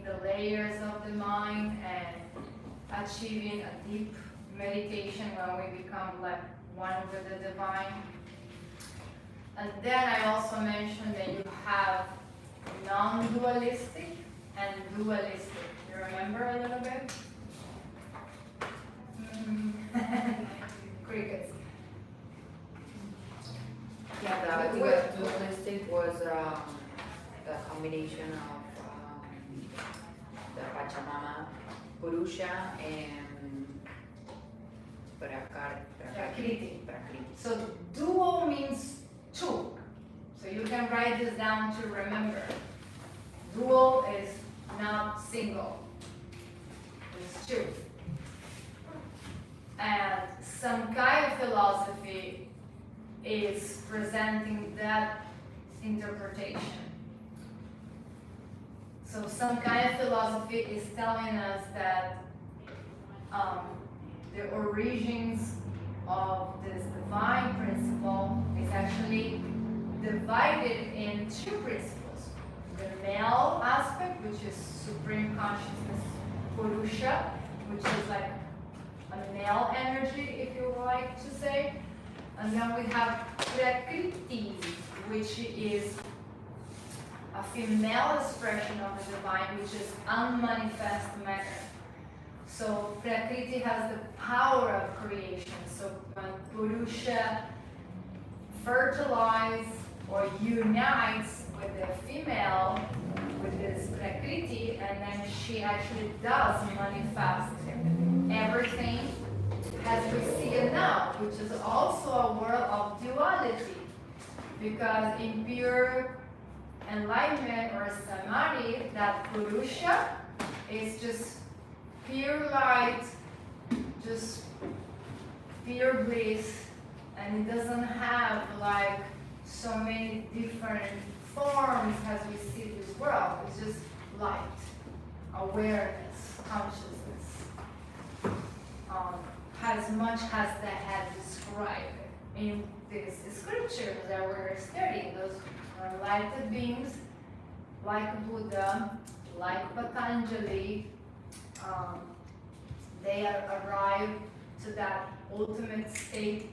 the layers of the mind and achieving a deep meditation when we become like one with the divine. And then I also mentioned that you have non-dualistic and dualistic. You remember a little bit? Crickets. Yeah, I think that dualistic was the combination of the Pachamama, Purusha, and Prakriti. So dual means two. So you can write this down to remember. Dual is not single. It's two. And Samkhya philosophy is presenting that interpretation. So Samkhya philosophy is telling us that the origins of this divine principle is actually divided in two principles. The male aspect, which is supreme consciousness, Purusha, which is like a male energy, if you like to say. And then we have Prakriti, which is a female expression of the divine, which is unmanifest matter. So Prakriti has the power of creation. So when Purusha fertilizes or unites with the female, with this Prakriti, and then she actually does manifest everything as we see it now, which is also a world of duality. Because in pure enlightenment or samadhi, that Purusha is just pure light, just pure bliss, and it doesn't have like so many different forms as we see this world. It's just light, awareness, consciousness. As much as the head described in these scriptures that we're studying, those are enlightened beings like Buddha, like Patanjali. They arrive to that ultimate state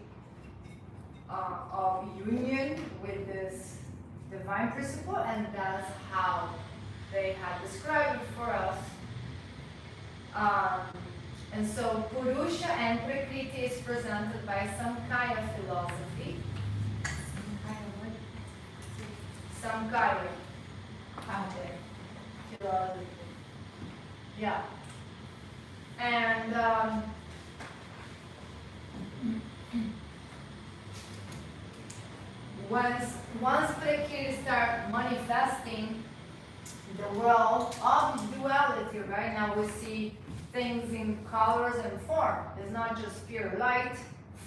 of union with this divine principle, and that's how they have described it for us. And so Purusha and Prakriti is presented by Samkhya philosophy. Samkhya. Philosophy. Yeah. And once Prakriti start manifesting the world of duality, right? Now we see things in colors and form. It's not just pure light,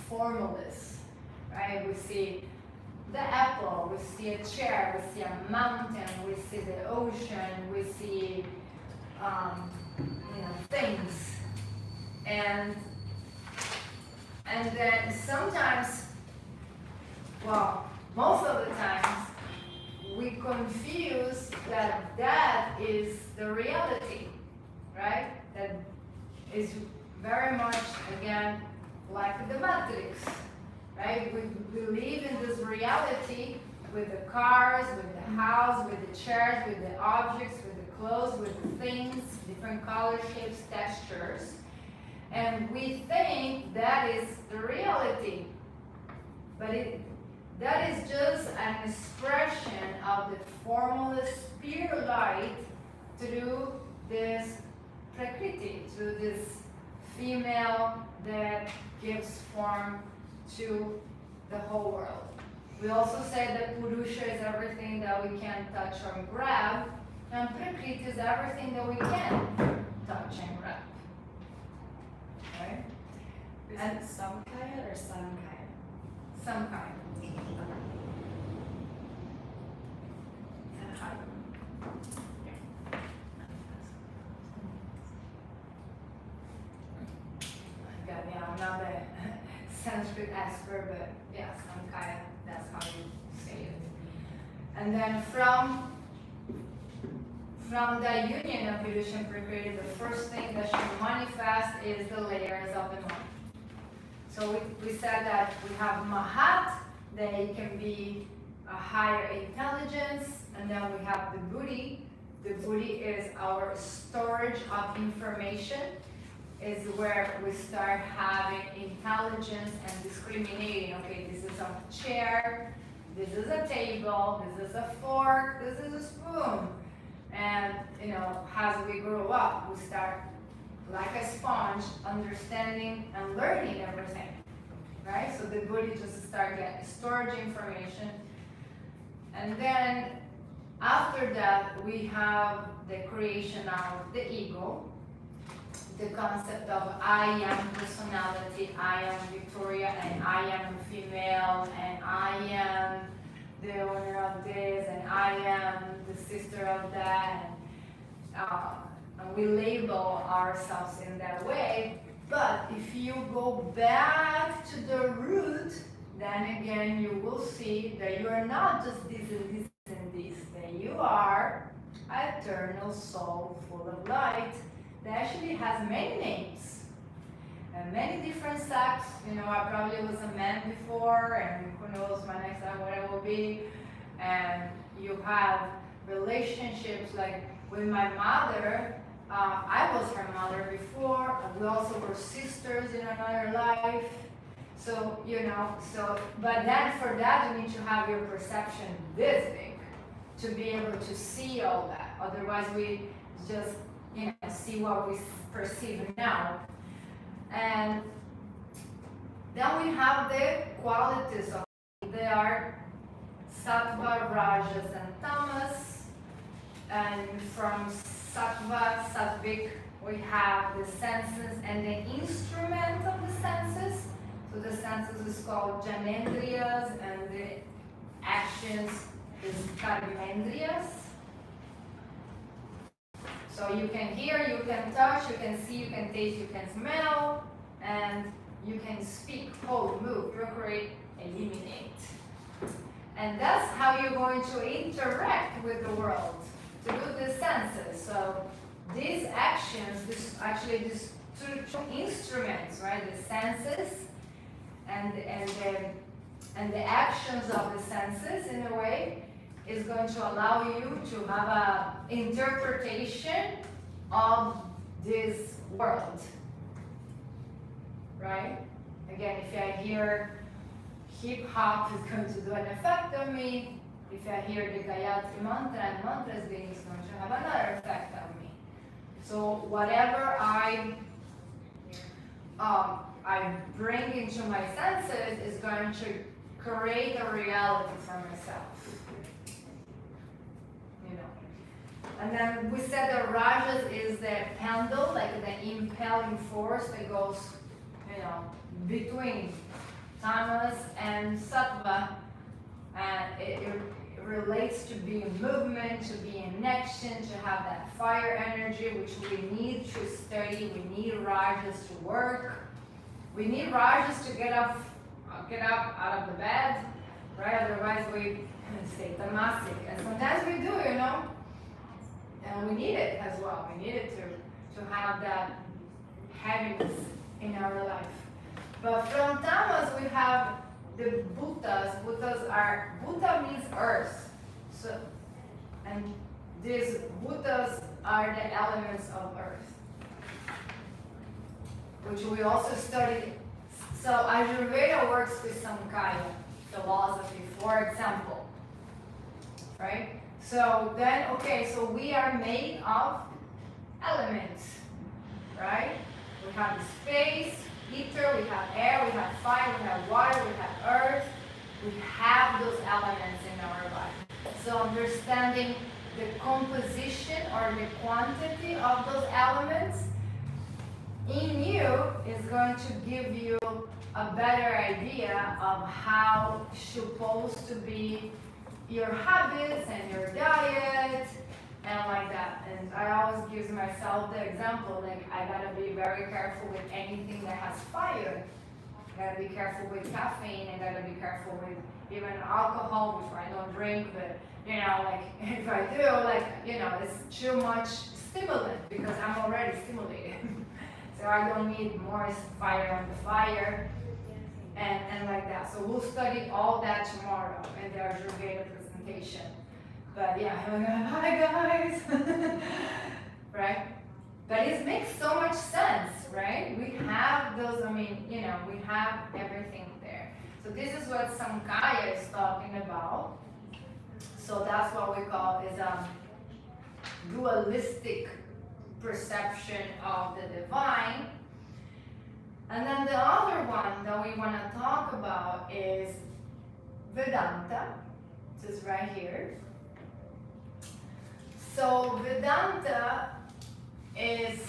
formless, right? We see the apple, we see a chair, we see a mountain, we see the ocean, we see things, and then sometimes, well, most of the times, we confuse that is the reality, right? That is very much, again, like the Matrix, right? We believe in this reality with the cars, with the house, with the chairs, with the objects, with the clothes, with the things, different colors, shapes, textures. And we think that is the reality. But that is just an expression of the formless pure light through this Prakriti, through this female that gives form to the whole world. We also say that Purusha is everything that we can touch or grab, and Prakriti is everything that we can touch and grab. Right? Is it Samkhya or Samkhya? Samkhya. Yeah, I'm not a Sanskrit expert, but yeah, Samkhya, that's how you say it. And then from the union of illusion pre-created, the first thing that should manifest is the layers of the mind. So we said that we have Mahat, that it can be a higher intelligence, and then we have the Buddhi. The Buddhi is our storage of information, is where we start having intelligence and discriminating. Okay, this is a chair, this is a table, this is a fork, this is a spoon. And as we grow up, we start like a sponge, understanding and learning everything, right? So the Buddhi just start getting storage information. And then after that, we have the creation of the ego, the concept of I am personality, I am Victoria, and I am female, and I am the owner of this, and I am the sister of that, and we label ourselves in that way. But if you go back to the root, then again you will see that you are not just this and this and this, that you are an eternal soul full of light that actually has many names and many different sex. I probably was a man before, and who knows my next time what I will be. And you have relationships like with my mother. I was her mother before. We also were sisters in another life. So, but then for that you need to have your perception this big to be able to see all that. Otherwise we just, see what we perceive now. And then we have the qualities of it. They are sattva, rajas, and tamas. And from sattva, sattvic, we have the senses and the instrument of the senses. So the senses is called janendriyas, and the actions is karmendriyas. So you can hear, you can touch, you can see, you can taste, you can smell, and you can speak, hold, move, procreate, eliminate. And that's how you're going to interact with the world, through the senses. So these actions, these two instruments, right? The senses and the actions of the senses, in a way, is going to allow you to have an interpretation of this world, right? Again, if I hear hip hop, is going to do an effect on me. If I hear the Gayatri mantra and mantras being, is going to have another effect on me. So whatever I bring into my senses is going to create a reality for myself. And then we said that rajas is the pendle, like the impelling force that goes, between tamas and sattva, and it relates to being movement, to be in action, to have that fire energy, which we need to study. We need rajas to work. We need rajas to get up out of the bed, right? Otherwise we stay tamasic. And sometimes we do, and we need it as well. We need it to have that heaviness in our life. But from tamas we have the bhutas. Bhuta means earth. So, and these bhutas are the elements of earth, which we also studied. So Ayurveda works with Samkhya philosophy, for example, right? So then, so we are made of elements, right? We have the space, ether, we have air, we have fire, we have water, we have earth. We have those elements in our life. So understanding the composition or the quantity of those elements in you is going to give you a better idea of how supposed to be your habits and your diet and like that. And I always give myself the example, like I gotta be very careful with anything that has fire. I gotta be careful with caffeine, I gotta be careful with even alcohol, which I don't drink, but you know, like if I do, like, you know, it's too much stimulant because I'm already stimulated. So I don't need more fire on the fire and like that. So we'll study all that tomorrow in the Ayurveda presentation. But yeah, hi guys, right? But it makes so much sense, right? We have those, I mean, you know, we have everything there. So this is what Samkhya is talking about. So that's what we call is dualistic perception of the divine. And then the other one that we want to talk about is Vedanta, which is right here. So Vedanta is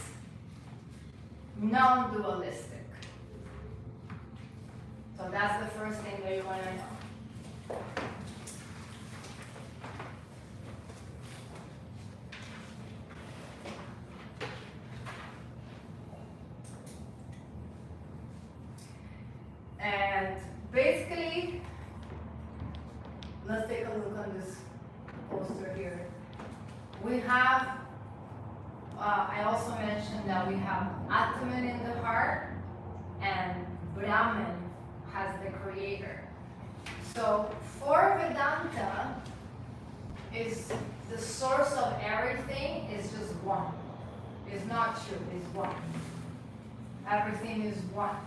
non-dualistic. So that's the first thing that you want to know. And basically, let's take a look on this poster here. We have, I also mentioned that we have Atman in the heart and Brahman has the creator. So for Vedanta, is the source of everything is just one. It's not two, it's one. Everything is one.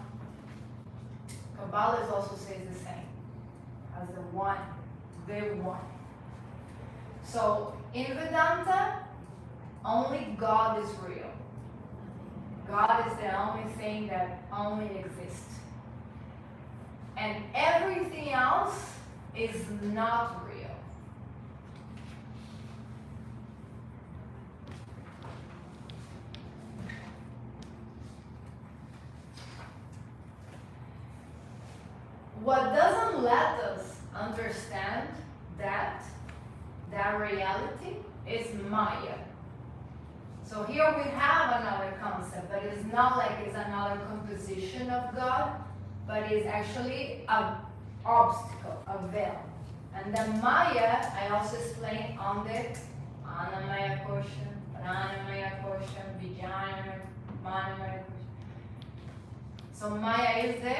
Kabbalah also says the same, as the one, the one. So in Vedanta, only God is real. God is the only thing that only exists. And everything else is not real. What doesn't let us understand that reality is Maya. So here we have another concept, but it's not like it's another composition of God, but it's actually an obstacle, a veil. And then Maya, I also explained on the Anamaya portion, Pranamaya portion, Vijnana, Manamaya portion. So Maya is the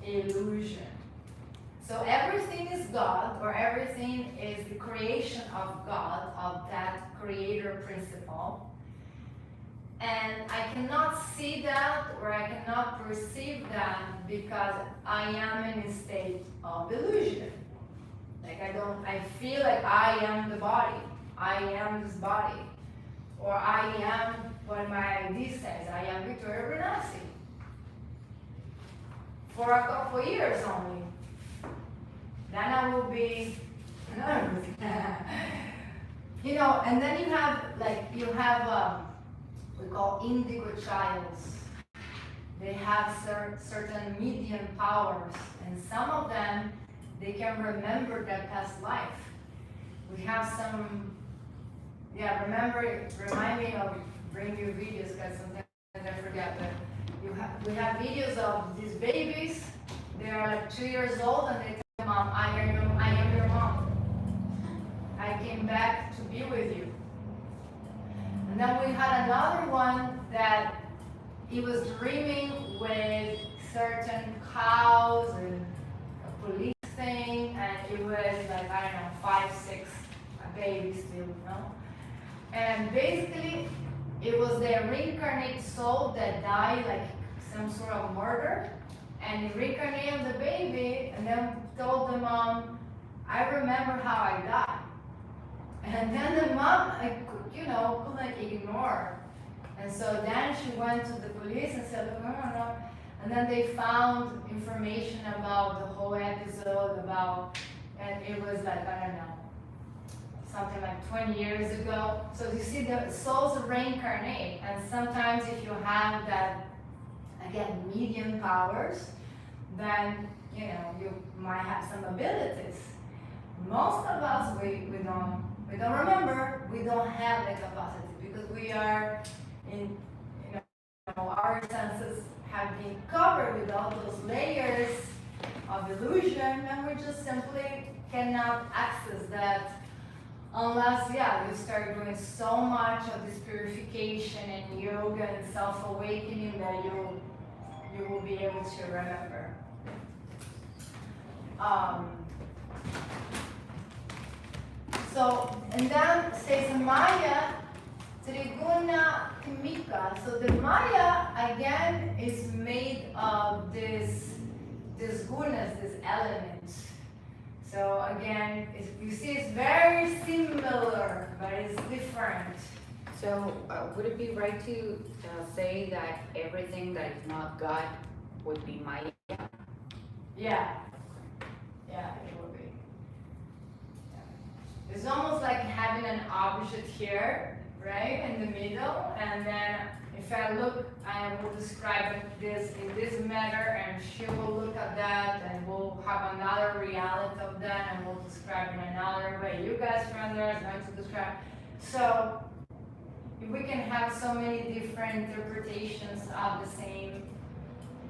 illusion. So everything is God, or everything is the creation of God, of that creator principle. And I cannot see that, or I cannot perceive that because I am in a state of illusion. Like I feel like I am the body. I am this body. Or I am what my ID says. I am Victoria Renassi. For a couple years only. Then I will be, you know, and then you have, we call indigo childs. They have certain medium powers, and some of them, they can remember their past life. We have some, remind me of bring you videos, because sometimes I forget, but we have videos of these babies. They are like 2 years old, and they tell mom, I am your mom. I came back to be with you. And then we had another one that he was dreaming with certain cows and a police thing, and it was like, I don't know, 5, 6 babies still, you know? And basically, it was their reincarnated soul that died, like some sort of murder, and he reincarnated the baby, and then told the mom, I remember how I died. And then the mom, couldn't ignore. And so then she went to the police and said, no. And then they found information about the whole episode, and it was like, I don't know, something like 20 years ago. So you see, the souls reincarnate, and sometimes if you have that, again, medium powers, then you might have some abilities. Most of us, we don't remember, we don't have the capacity because we are our senses have been covered with all those layers of illusion, and we're just simply cannot access that unless, yeah, you start doing so much of this purification and yoga and self-awakening that you will be able to remember. So, and then says Maya, Triguna Kamika. So the Maya again is made of these gunas, these elements. So again, you see it's very similar, but it's different. So would it be right to say that everything that is not God would be Maya? Yeah. Yeah, it will be. Yeah. It's almost like having an object here, right, in the middle, and then if I look, I will describe this in this matter, and she will look at that, and we'll have another reality of that, and we'll describe in another way. You guys from there are going to describe. So if we can have so many different interpretations of the same,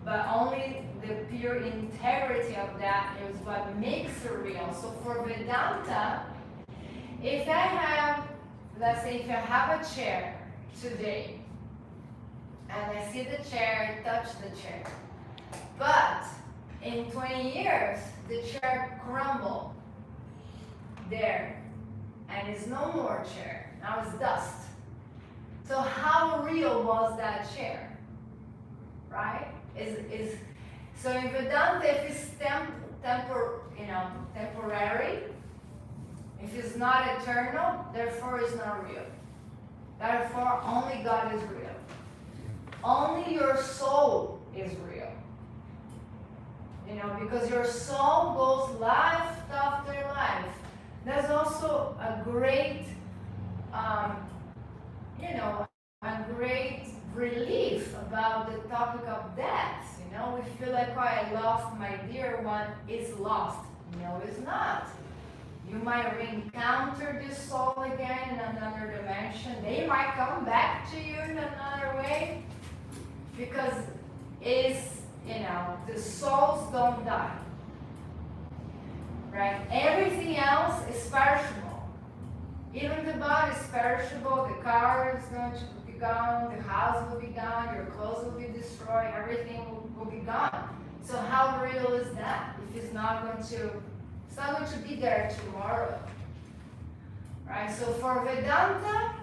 but only the pure integrity of that is what makes it real. So for Vedanta, if I have, let's say if I have a chair today, and I see the chair, touch the chair, but in 20 years, the chair crumbled there, and it's no more chair, now it's dust. So how real was that chair, right? So in Vedanta, if it's temporary, if it's not eternal, therefore it's not real. Therefore, only God is real. Only your soul is real. Because your soul goes life after life. There's also a great, a great relief about the topic of death. We feel like, oh, I lost my dear one. It's lost. No, it's not. You might re-encounter this soul again in another dimension. They might come back to you in another way, because the souls don't die, right? Everything else is perishable. Even the body is perishable. The car is going to be gone. The house will be gone. Your clothes will be destroyed. Everything will be gone. So how real is that if it's not going to be there tomorrow, right? So for Vedanta,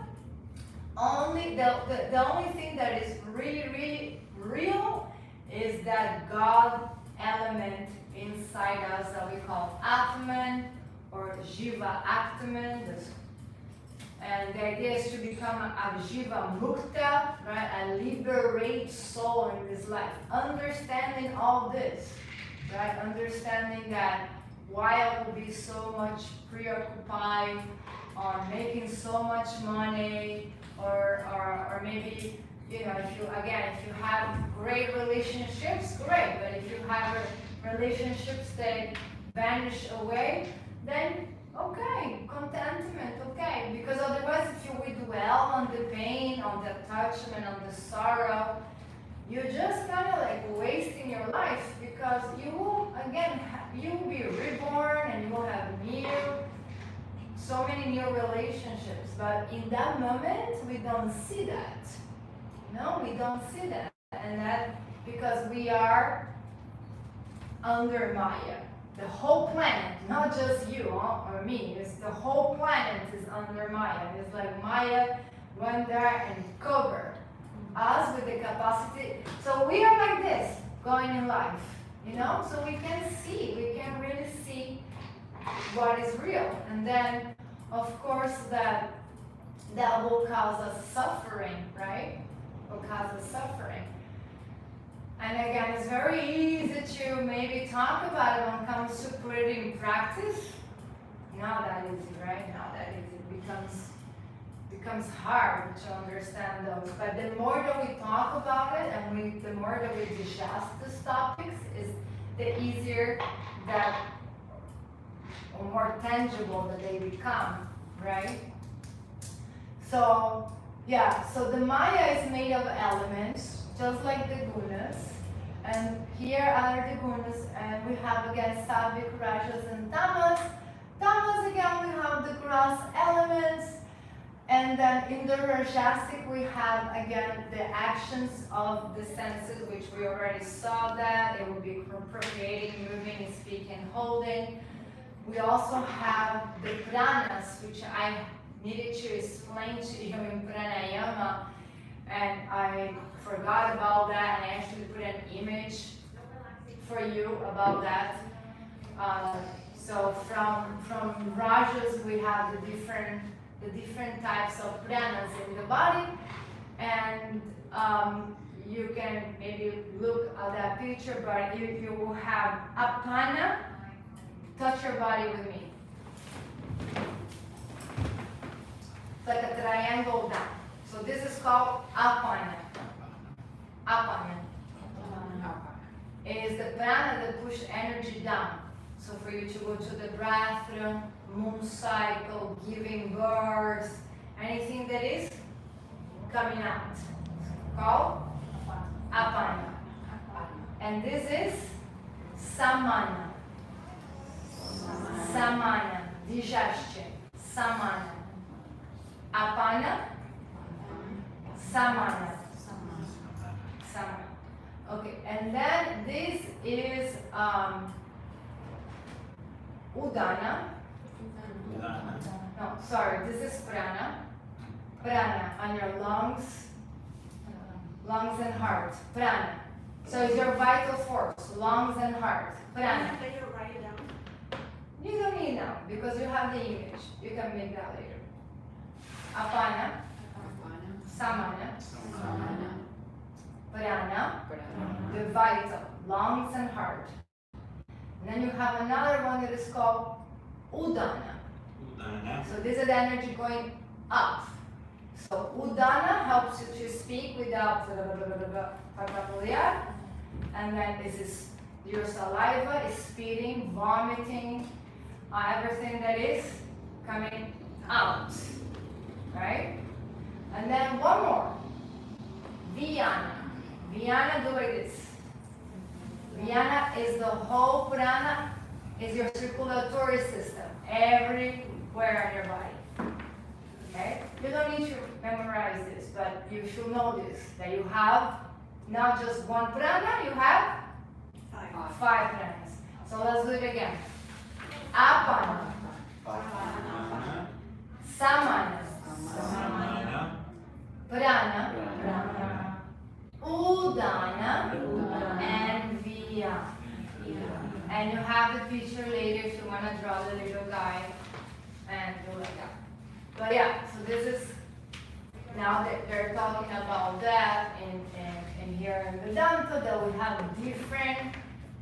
only the only thing that is really, really real is that God element inside us that we call Atman or Jiva Atman. And the idea is to become a Jiva Mukta, right? A liberated soul in this life. Understanding all this, right? Understanding that why I will be so much preoccupied on making so much money, or maybe, if you have great relationships, great, but if you have relationships that vanish away, then okay, contentment, okay, because otherwise if you will dwell on the pain, on the attachment, on the sorrow, you're just kind of like wasting your life, because you will be reborn and you will have so many new relationships, but in that moment we don't see that. No, we don't see that, and that because we are under Maya. The whole planet, not just you or me, it's the whole planet is under Maya. It's like Maya went there and covered us with the capacity. So we are like this, going in life, so we can really see what is real. And then, of course, that will cause us suffering, right? Will cause us suffering. And again, it's very easy to maybe talk about it when it comes to put it in practice. Not that easy, right? Not that easy. It becomes hard to understand those. But the more that we talk about it, and the more that we digest these topics, is the easier that, or more tangible that they become, right? So, yeah, so the Maya is made of elements, just like the gunas. And here are the gunas, and we have again Sattvic, Rajas, and Tamas. Tamas again, we have the gross elements. And then in the Rajasic, we have again the actions of the senses, which we already saw that. It will be procreating, moving, speaking, holding. We also have the pranas, which I needed to explain to you in pranayama, and I forgot about that, and I actually put an image for you about that. So from rajas, we have the different types of pranas in the body, and you can maybe look at that picture, but you will have apana. Touch your body with me. It's like a triangle down. So this is called apana. Apana. It is the prana that pushes energy down. So for you to go to the bathroom, moon cycle, giving birth, anything that is coming out. Called apana. And this is samana. Samana, digestion, samana. Apana, samana. Samana. Okay, and then this is udana. No, sorry, this is prana. Prana on your lungs, lungs and heart. Prana. So it's your vital force, lungs and heart. Prana. You don't need now because you have the image. You can make that later. Apana, samana, prana, the vital, lungs and heart. And then you have another one that is called udana. So this is the energy going up. So udana helps you to speak without and then this is your saliva is spitting, vomiting, everything that is coming out, right? And then one more, Vyana. Vyana, do like this. Vyana is the whole prana, is your circulatory system, everywhere in your body, okay? You don't need to memorize this, but you should know this, that you have not just one prana, you have five pranas. So let's do it again. Apana, samana, prana, udana, and vyana. And you have the picture later if you want to draw the little guy and do like that. But yeah, so this is, now that they're talking about that in here in Vedanta, that we have different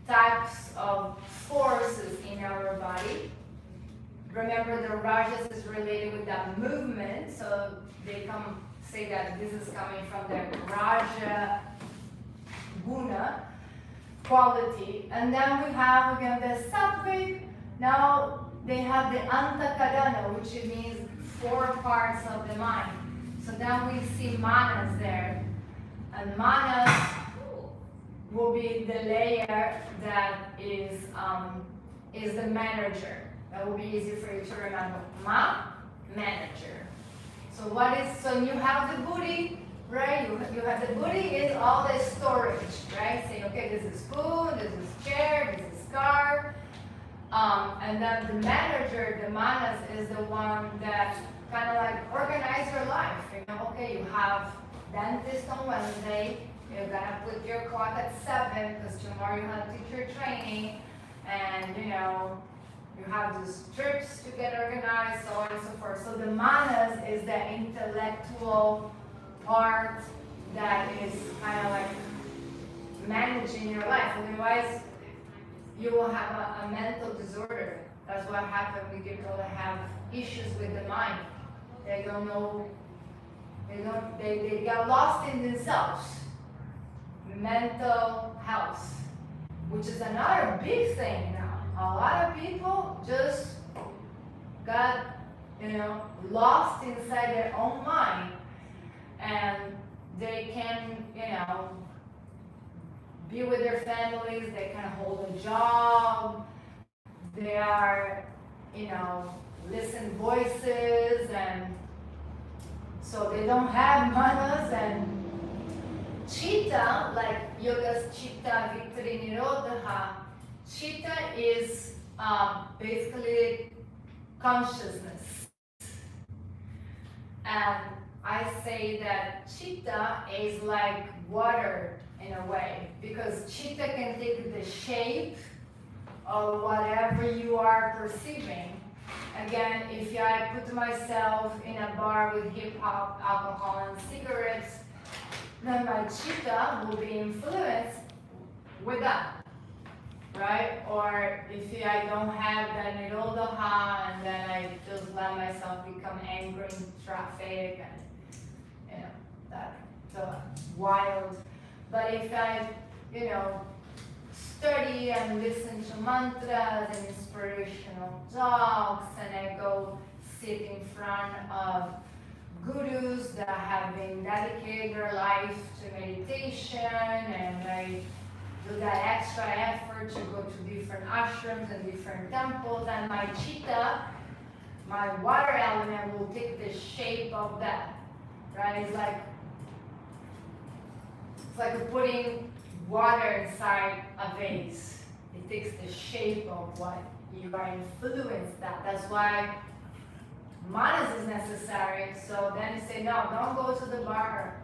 types of forces in our body. Remember, the rajas is related with that movement, so they say that this is coming from the raja guna quality. And then we have again the sattvic. Now they have the antakarana, which means 4 parts of the mind. So then we see manas there, and manas will be the layer that is the manager. That will be easy for you to remember. Manager. So you have the booty, right? You have the booty is all the storage, right? Saying, okay, this is food, this is chair, this is car. And then the manager, the manas, is the one that kind of like organize your life. You know, okay, you have dentist on Wednesday, you're gonna put your clock at 7 because tomorrow you have teacher training, and you know, you have these trips to get organized, so on and so forth. So the manas is the intellectual part that is kind of like managing your life. Otherwise, you will have a mental disorder. That's what happens when people that have issues with the mind. They don't know, they get lost in themselves. Mental health, which is another big thing now. A lot of people just got, lost inside their own mind, and they can, be with their families, they can hold a job, they are listen voices, and so they don't have manas. And Chitta, like yoga's Chitta, Victory, Nirodha, Chitta is basically consciousness. And I say that Chitta is like water in a way, because Chitta can take the shape of whatever you are perceiving. Again, if I put myself in a bar with hip hop, alcohol, and cigarettes, then my Chitta will be influenced with that, right? Or if I don't have that Nirodha, and then I just let myself become angry in traffic, and that so wild. But if I, study and listen to mantras and inspirational talks, and I go sit in front of gurus that have been dedicated their life to meditation, and I do that extra effort to go to different ashrams and different temples, and my Chitta, my water element, will take the shape of that, right? It's like putting water inside a vase. It takes the shape of what you are influenced that. That's why manas is necessary. So then you say, no, don't go to the bar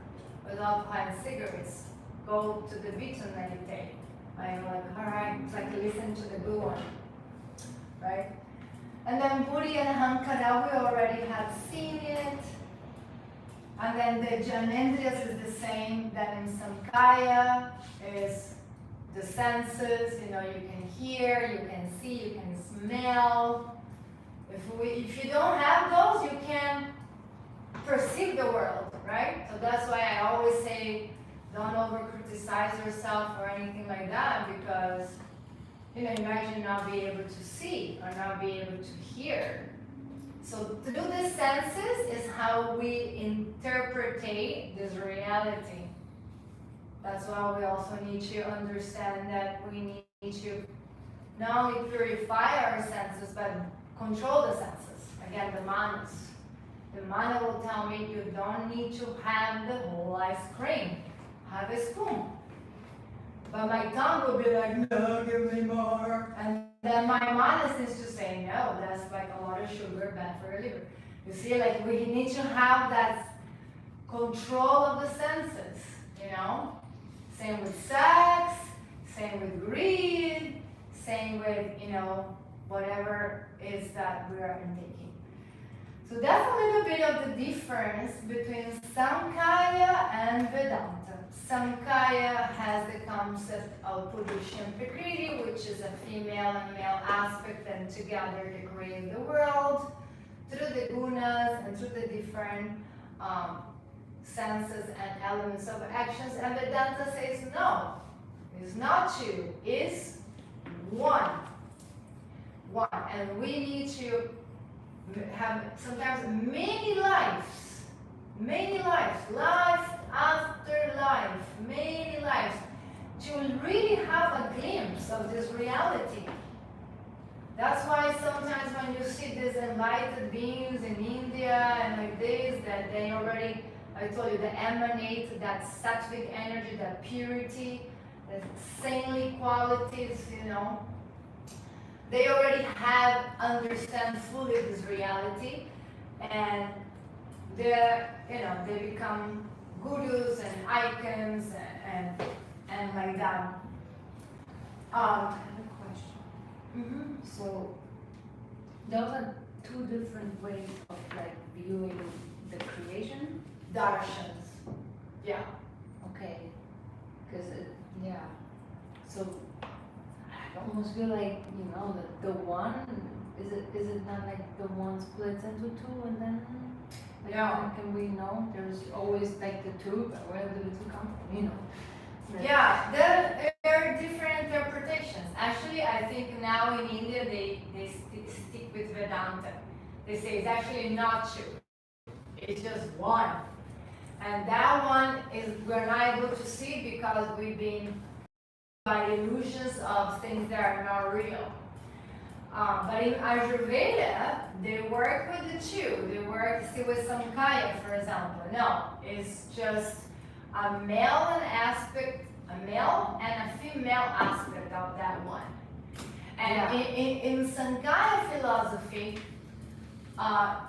with alcohol and cigarettes. Go to the beach and meditate. I'm like, all right, it's like listen to the good one, right? And then Buddhi and Ahankara, we already have seen it. And then the Janendriyas is the same. Then in Samkhya is the senses. You can hear, you can see, you can smell. If you don't have those, you can't perceive the world, right? So that's why I always say, don't over criticize yourself or anything like that, because imagine not being able to see or not being able to hear. So through the senses is how we interpret this reality. That's why we also need to understand that we need to not only purify our senses, but control the senses. Again, the manas. The mana will tell me you don't need to have the whole ice cream. Have a spoon. But my tongue will be like, no, give me more. And then my mana seems to say, no, that's like a lot of sugar, bad for your liver. You see, like we need to have that control of the senses, Same with sex, same with greed, same with, whatever is that we are intaking. So that's a little bit of the difference between Samkhya and Vedanta. Samkhya has the concept of Purusha and Prakriti, which is a female and male aspect, and together they create the world through the gunas and through the different senses and elements of actions. And Vedanta says no, it's not two, it's one. And we need to have sometimes many lives, life after life, many lives, to really have a glimpse of this reality. That's why sometimes when you see these enlightened beings in India and like this, that they already, I told you, they emanate that sattvic energy, that purity, the saintly qualities, they already understand fully this reality, and they become gurus and icons and like that. I have a question. So those are two different ways of viewing the creation. Darshans. Yeah. Okay. Because So I almost feel like the one is it not like the one splits into two, and then can we know there's always like the two, but where do the two come from? Yeah, there are different interpretations. Actually, I think now in India they stick with Vedanta. They say it's actually not two, it's just one. And that one is we're not able to see because we've been by illusions of things that are not real. But in Ayurveda, they work with the two. They work still with Samkhya, for example. No, it's just a male and a female aspect of that one. And in Sankhya philosophy,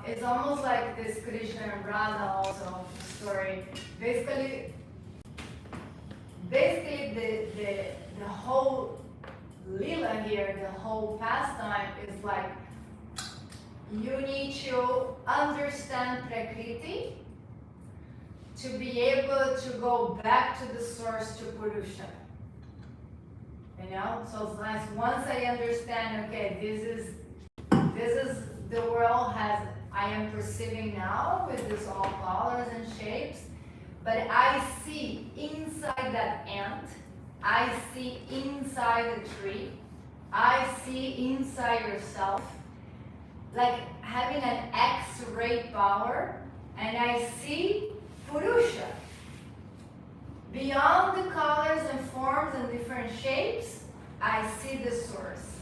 it's almost like this Krishna and Radha also story. Basically, the whole lila here, the whole pastime is like you need to understand Prakriti to be able to go back to the source, to Purusha. You know, so it's nice once I understand. Okay, this is the world as I am perceiving now with this all colors and shapes. But I see inside that ant, I see inside the tree, I see inside yourself, like having an X-ray power, and I see Purusha. Beyond the colors and forms and different shapes, I see the source.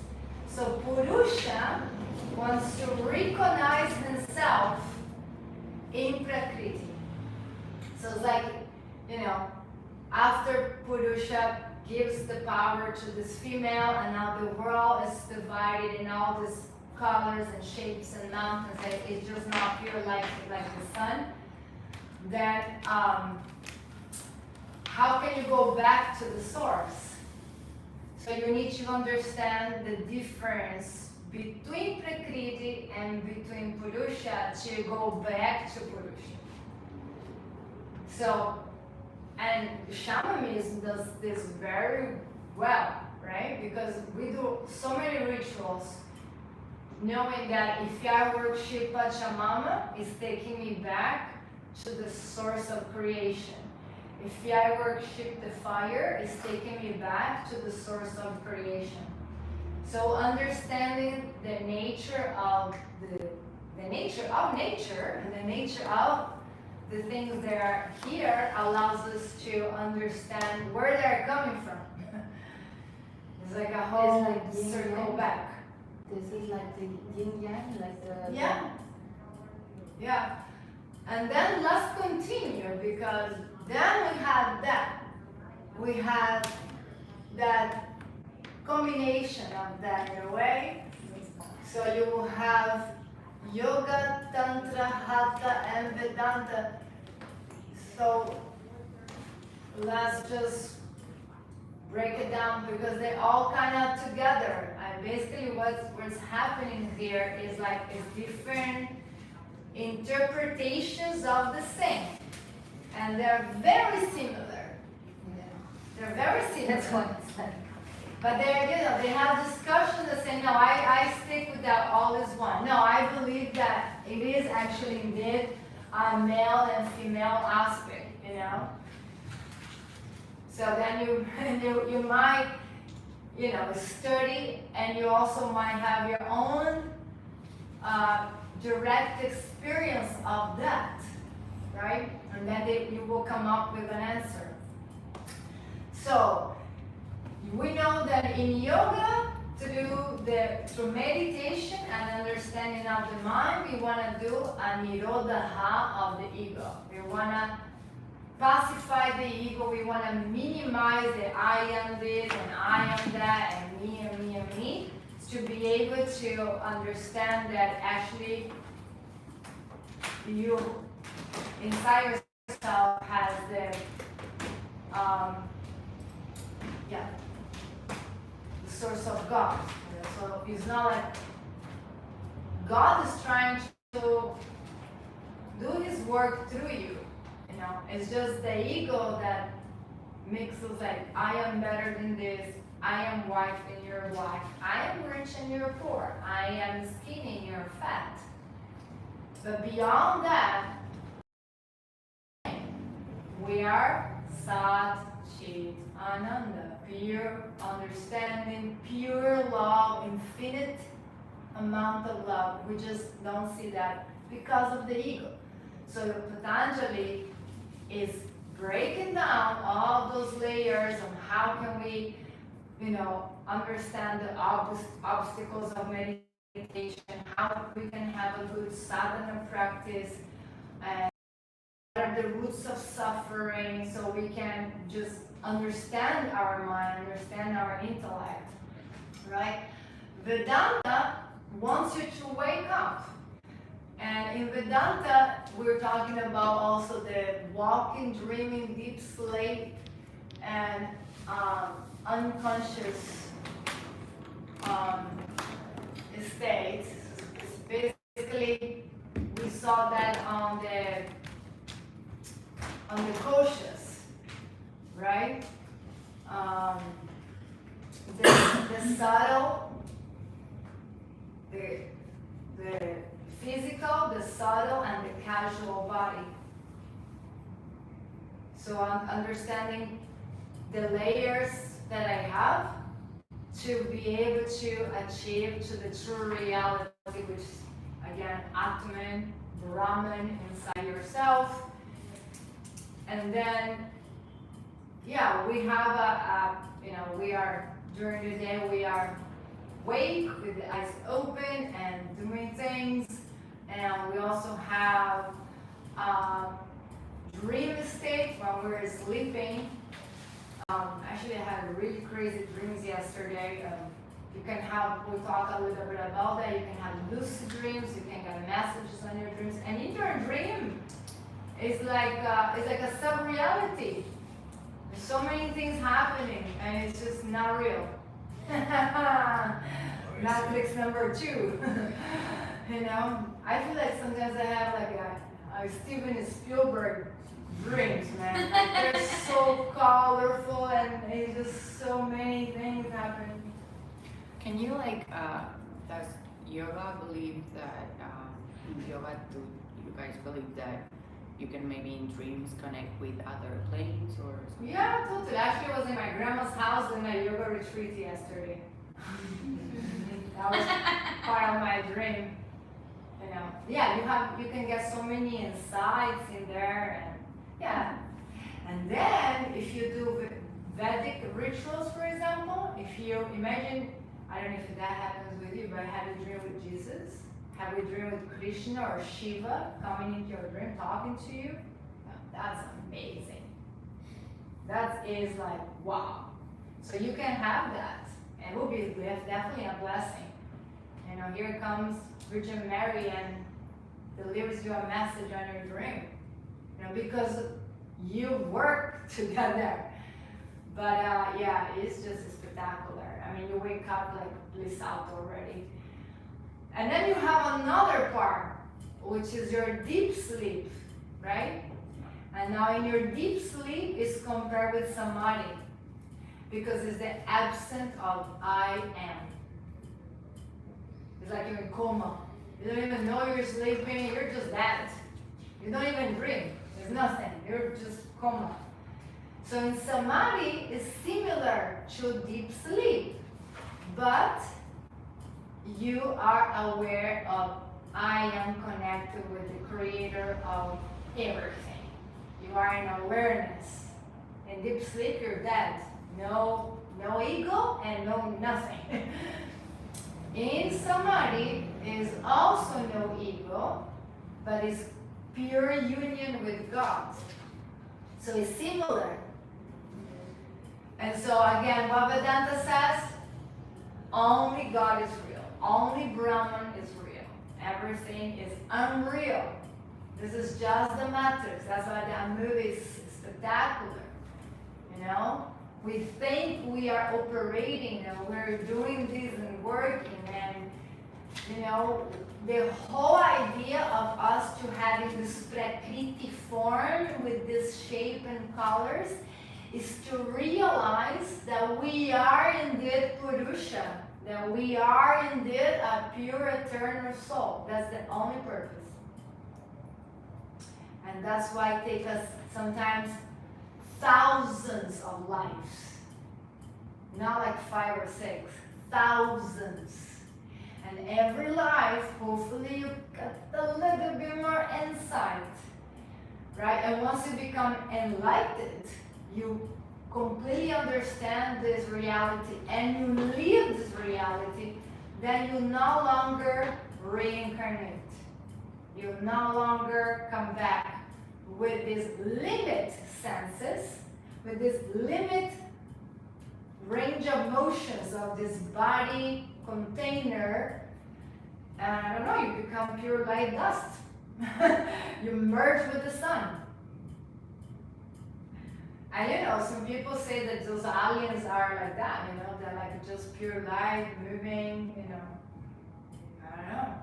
So Purusha wants to recognize himself in Prakriti. So it's like, you know, after Purusha gives the power to this female, and now the world is divided in all these colors and shapes and mountains, and it's just not pure like the sun, then how can you go back to the source? So you need to understand the difference between Prakriti and between Purusha to go back to Purusha. So, and shamanism does this very well, right? Because we do so many rituals knowing that if I worship Pachamama, it's taking me back to the source of creation. If I worship the fire, it's taking me back to the source of creation. So understanding the nature of the nature of nature and the nature of the things that are here allows us to understand where they're coming from. It's like a whole like circle back. This is like the yin yang, like the Yeah. And then let's continue, because then we had that. We had that combination of that in a way. So you will have Yoga, Tantra, Hatha, and Vedanta. So let's just break it down, because they all kind of together. And basically what's happening here is like it's different interpretations of the same. And they're very similar. They're very similar. That's what it's like. But they have discussions that say, no, I stick with that all is one. No, I believe that it is actually indeed a male and female aspect, you know. So then you might, you know, study, and you also might have your own direct experience of that, right? And then you will come up with an answer. So we know that in yoga, through meditation and understanding of the mind, we want to do a nirodha of the ego. We want to pacify the ego. We want to minimize the I am this and I am that and me, to be able to understand that actually you inside yourself has the source of God. So it's not like God is trying to do his work through you. You know, it's just the ego that makes us like, I am better than this, I am white and you're black, I am rich and you're poor, I am skinny and you're fat. But beyond that, we are Sat, Chit, Ananda, pure understanding, pure love, infinite amount of love. We just don't see that because of the ego. So Patanjali is breaking down all those layers on how can we, you know, understand the obstacles of meditation, how we can have a good sadhana practice, and what are the roots of suffering, so we can just understand our mind, understand our intellect, right? Vedanta wants you to wake up. And in Vedanta, we're talking about also the walking, dreaming, deep sleep, and unconscious states. Basically, we saw that on the koshas, right? The subtle, the physical, the subtle, and the casual body. So I'm understanding the layers that I have to be able to achieve to the true reality, which is again Atman, Brahman inside yourself. And then, yeah, we have we are, during the day, we are awake with the eyes open and doing things. And we also have dream state when we're sleeping. Actually, I had really crazy dreams yesterday. We'll talk a little bit about that. You can have lucid dreams, you can get messages on your dreams. And in your dream, it's like a sub-reality. There's so many things happening, and it's just not real. Netflix number 2. I feel like sometimes I have like a Steven Spielberg dreams, man. Like they're so colorful, and it's just so many things happening. Can you does yoga believe that, in yoga do you guys believe that you can maybe in dreams connect with other planes or something? Yeah, totally. Actually, I was in my grandma's house in my yoga retreat yesterday. That was part of my dream. Yeah, you can get so many insights in there, and yeah. And then if you do Vedic rituals, for example, if you imagine, I don't know if that happens with you, but have you dreamed with Jesus? Have you dreamed with Krishna or Shiva coming into your dream, talking to you? That's amazing. That is like, wow. So you can have that, and it will be definitely a blessing. Here comes Virgin Mary and delivers you a message on your dream. Because you work together. But yeah, it's just spectacular. I mean, you wake up like bliss out already. And then you have another part, which is your deep sleep, right? And now in your deep sleep is compared with samadhi, because it's the absence of I am. It's like you're in coma. You don't even know you're sleeping, you're just that. You don't even dream. There's nothing. You're just coma. So in samadhi is similar to deep sleep, but you are aware of I am connected with the creator of everything. You are in awareness. In deep sleep, you're dead. No ego and no nothing. In samadhi is also no ego, but it's pure union with God. So it's similar. And so again, what Vedanta says, only God is real. Only Brahman is real. Everything is unreal. This is just the matrix. That's why that movie is spectacular. We think we are operating and we're doing this and working, and the whole idea of us to having this prakriti form with this shape and colors is to realize that we are indeed Purusha, that we are indeed a pure eternal soul. That's the only purpose. And that's why it takes us sometimes thousands of lives. Not like 5 or 6, thousands. And every life, hopefully you get a little bit more insight, right? And once you become enlightened, you completely understand this reality and you live this reality, then you no longer reincarnate. You no longer come back with these limit senses, with this limit range of motions of this body container, and I don't know, you become pure light dust. You merge with the sun. And you know, some people say that those aliens are like that, you know, they're like just pure light moving, you know. I don't know.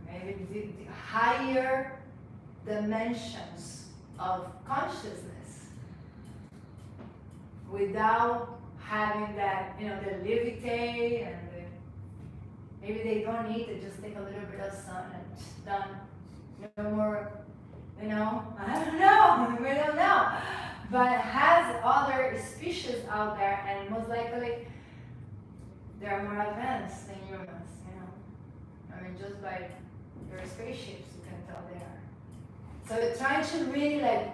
Maybe the higher dimensions of consciousness without having that, you know, the levitate and maybe they don't need to just take a little bit of sun and it's done. No more, you know, I don't know, we don't know. But has other species out there, and most likely they're more advanced than humans, you know. I mean, just by their spaceships, you can tell they are. So they're trying to really like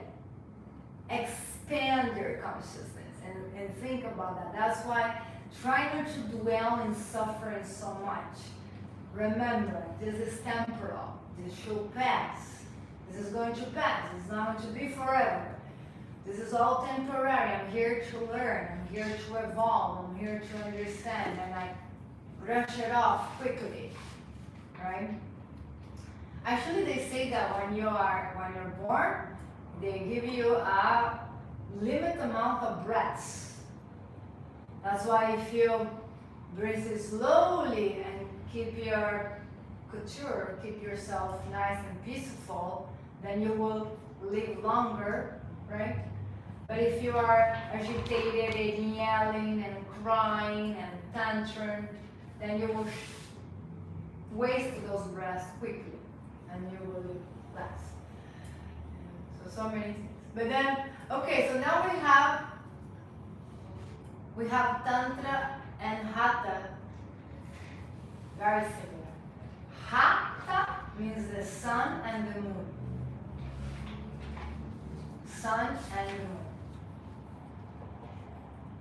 expand their consciousness and think about that. That's why try not to dwell in suffering so much. Remember, this is temporal. This should pass. This is going to pass. It's not going to be forever. This is all temporary. I'm here to learn. I'm here to evolve. I'm here to understand. And I brush it off quickly, right? Actually, they say that when you're born, they give you a limit amount of breaths. That's why if you breathe slowly and keep your couture, keep yourself nice and peaceful, then you will live longer, right? But if you are agitated and yelling and crying and tantrum, then you will waste those breaths quickly and you will live less. So many things. But then, okay, so now we have Tantra and Hatha, very similar. Hatha means the sun and the moon. Sun and moon.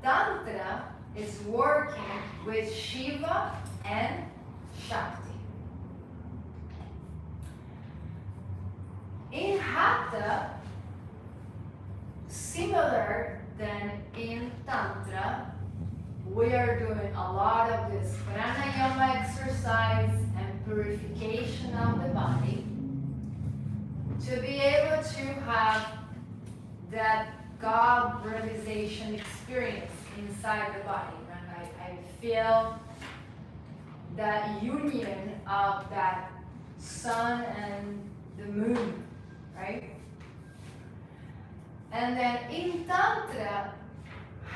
Tantra is working with Shiva and Shakti. In Hatha, similar than in Tantra, we are doing a lot of this pranayama exercise and purification of the body to be able to have that God realization experience inside the body. And I feel that union of that sun and the moon, right? And then in Tantra,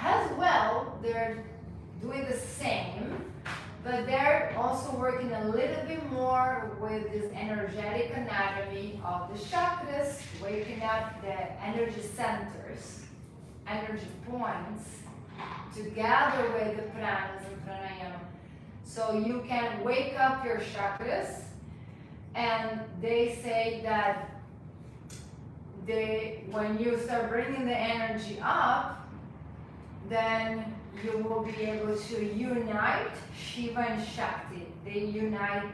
as well, they're doing the same, but they're also working a little bit more with this energetic anatomy of the chakras, waking up the energy centers, energy points, together with the pranas and pranayama. So you can wake up your chakras, and they say that when you start bringing the energy up, then you will be able to unite Shiva and Shakti. They unite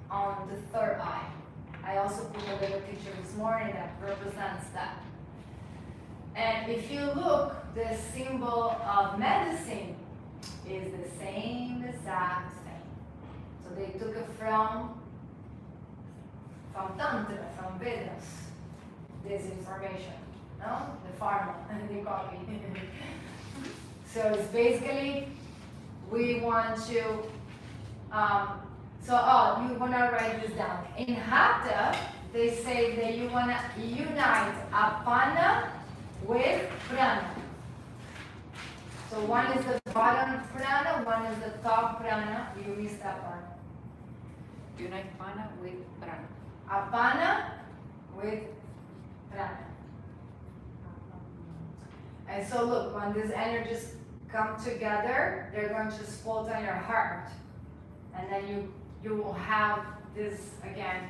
on the third eye. I also put a little picture this morning that represents that. And if you look, the symbol of medicine is the same exact thing. So they took it from Tantra, from Vedas, this information, no? The pharma, and the copy. So it's basically, we want to, you want to write this down. In Hatha, they say that you want to unite Apana with Prana. So one is the bottom prana, one is the top prana. You missed that part. Unite Pana with Prana. Apana with Prana. And so look, when these energies come together, they're going to spot on your heart. And then you will have this, again,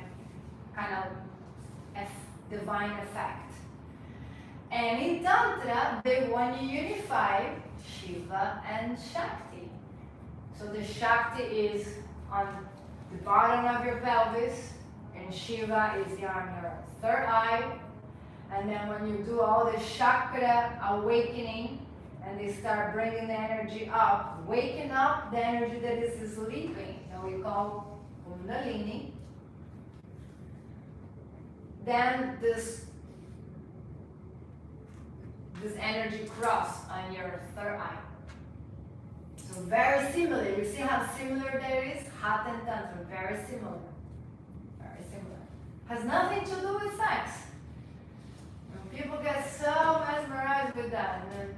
kind of divine effect. And in Tantra, they want to unify Shiva and Shakti. So the Shakti is on the bottom of your pelvis, and Shiva is on your third eye. And then when you do all the chakra awakening, and they start bringing the energy up, waking up the energy that is sleeping, that we call Kundalini, then this energy cross on your third eye. So very similar. You see how similar that is? Hatha and Tantra, very similar. Very similar. Has nothing to do with sex. And people get so mesmerized with that, and then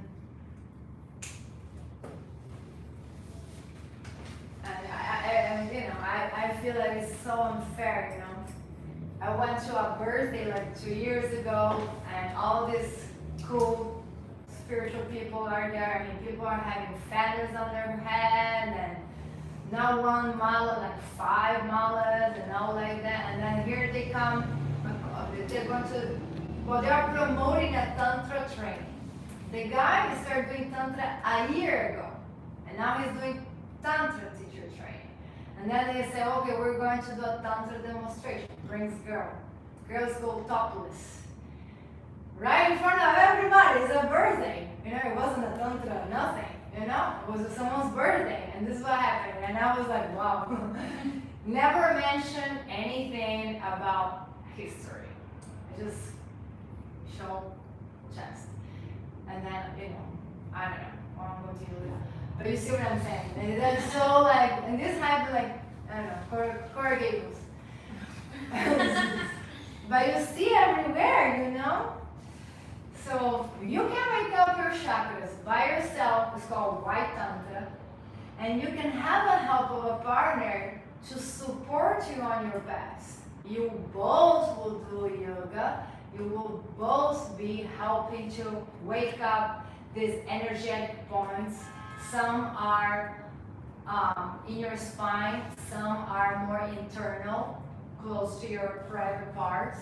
I feel like it's so unfair, you know. I went to a birthday like 2 years ago, and all these cool spiritual people are there. I mean, people are having feathers on their head, and not one mala, like 5 malas, and all like that. And then here they come, they're going to, well, they are promoting a Tantra training. The guy started doing Tantra a year ago, and now he's doing Tantra teacher training. And then they say, okay, we're going to do a Tantra demonstration. Brings girls go topless. Right in front of everybody, it's a birthday. You know, it wasn't a Tantra, nothing. You know, it was someone's birthday, and this is what happened. And I was like, wow. Never mentioned anything about history. I just show chest. And then, you know, I don't know what I'm going to do with that. But you see what I'm saying? And that's so like, and this happened like, I don't know, corrugables. But you see everywhere, you know? So you can wake up your chakras by yourself. It's called White Tantra. And you can have a help of a partner to support you on your path. You both will do yoga. You will both be helping to wake up these energetic points. Some are in your spine, some are more internal, close to your private parts.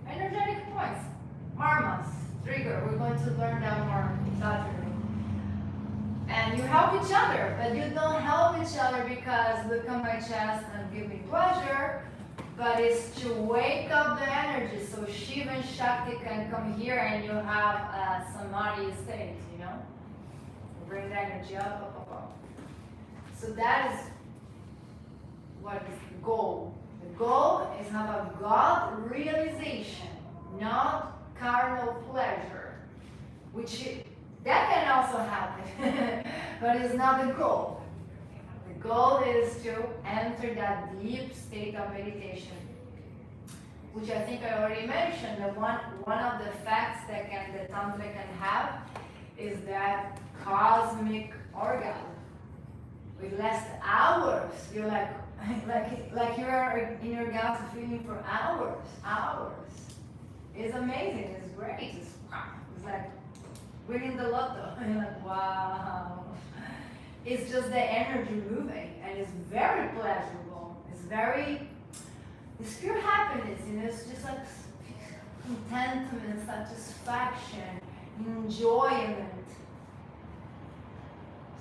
Energetic points, marmas, trigger. We're going to learn that more Saturday. And you help each other, but you don't help each other because look at my chest and give me pleasure, but it's to wake up the energy so Shiva and Shakti can come here and you have a samadhi state, you know? Bring the energy up. So that is what is the goal. The goal is have a God realization, not carnal pleasure, which that can also happen, but it's not the goal. The goal is to enter that deep state of meditation, which I think I already mentioned. That one of the facts that the Tantra can have is that cosmic orgasm. With last hours, you're like you're in your orgasm feeling for hours. It's amazing. It's great. It's like winning the lotto. You're like, wow. It's just the energy moving, and it's very pleasurable. It's pure happiness, you know. It's just like contentment, satisfaction, enjoyment.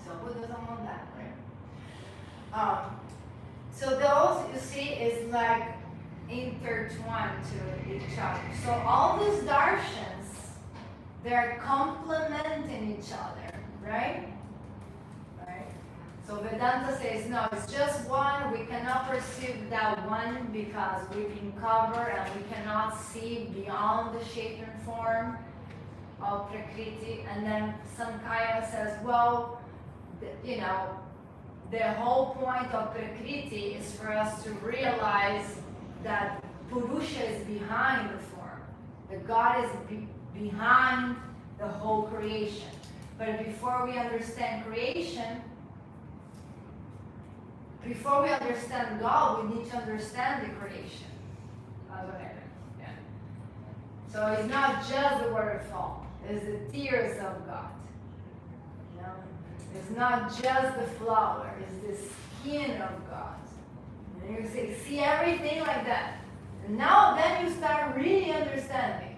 So who doesn't want that, right? So those, you see, is like intertwined to each other. So all these darshans, they're complementing each other, right? Right? So Vedanta says, no, it's just one. We cannot perceive that one because we've been covered and we cannot see beyond the shape and form of Prakriti. And then Samkhya says, well, you know, the whole point of Prakriti is for us to realize that Purusha is behind the form. That God is behind the whole creation. But before we understand creation, before we understand God, we need to understand the creation. Yeah. So it's not just the waterfall, it's the tears of God. You know? It's not just the flower, it's the skin of God. And you see everything like that. And now then you start really understanding.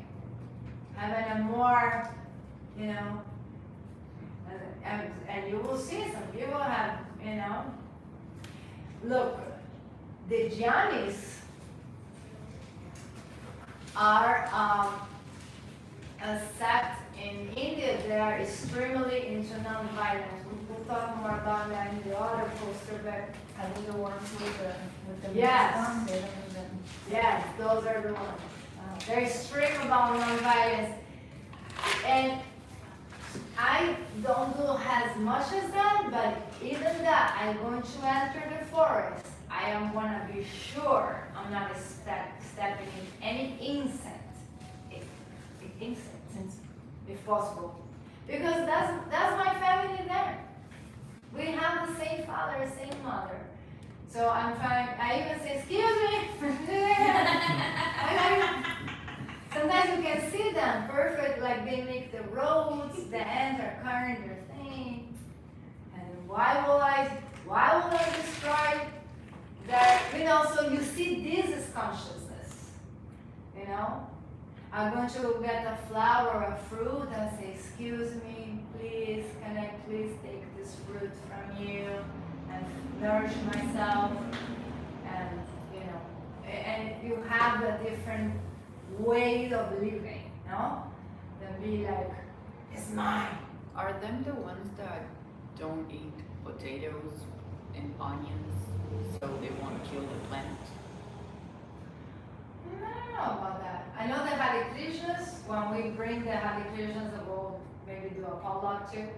having a more, you know, and you will see some people have, you know, look, the jnanis are a sect in India. They are extremely into non-violence. We'll talk more about that in the other poster, but I think the ones with the Yes. mask on, they don't even. yes, those are the ones. They're extreme about non-violence. And I don't do as much as that, but even that, I'm going to enter the forest. I am going to be sure I'm not stepping in any insect, if possible. Because that's my family there. We have the same father, same mother. So I'm trying, I even say, excuse me. Sometimes you can see them perfect, like they make the roads, the ants are carrying their thing. And why will I destroy that? You know, so you see this is consciousness. You know? I'm going to get a flower or a fruit and say, excuse me, please, can I please take this fruit from you and nourish myself? And, you know, and you have a different way of living, no? Than be like, it's mine. Are them the ones that don't eat potatoes and onions so they won't kill the plant? I don't know about that. I know the Hare Krishnas, when we bring the Hare Krishnas, we'll maybe do a potluck too.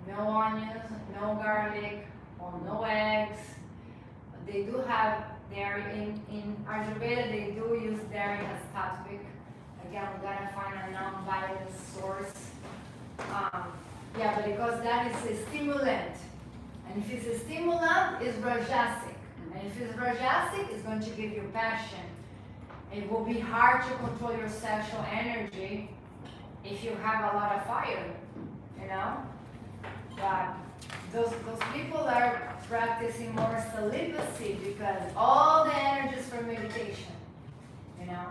No onions, no garlic, or no eggs. They do have dairy in Ayurveda, they do use dairy as sattvic. Again, we gotta find a non-violent source. Yeah, but because that is a stimulant. And if it's a stimulant, it's rajasic. And if it's rajasic, it's going to give you passion. It will be hard to control your sexual energy if you have a lot of fire, you know? But those people are practicing more celibacy because all the energy is for meditation, you know?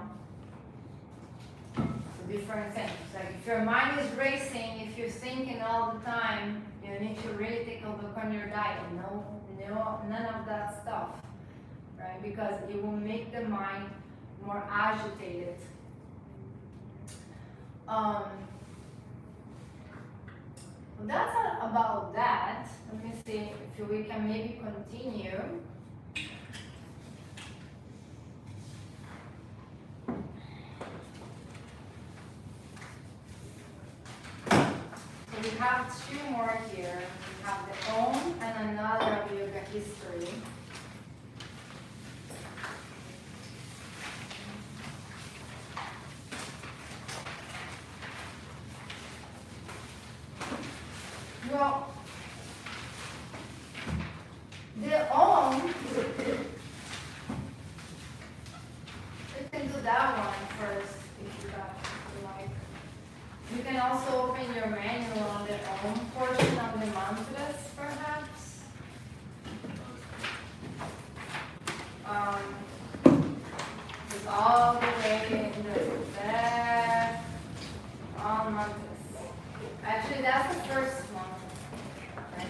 So different things. Like if your mind is racing, if you're thinking all the time, you need to really take a look on your diet. No, none of that stuff, right? Because it will make the mind more agitated. Well, that's about that. Let me see if we can maybe continue. So we have two more here. We have the Om and another of yoga history. Well, the Om, you can do that one first if you like. You can also open your manual on the Om portion of the mantras, perhaps. It's all the way in the back, all mantras. Actually, that's the first one. Right?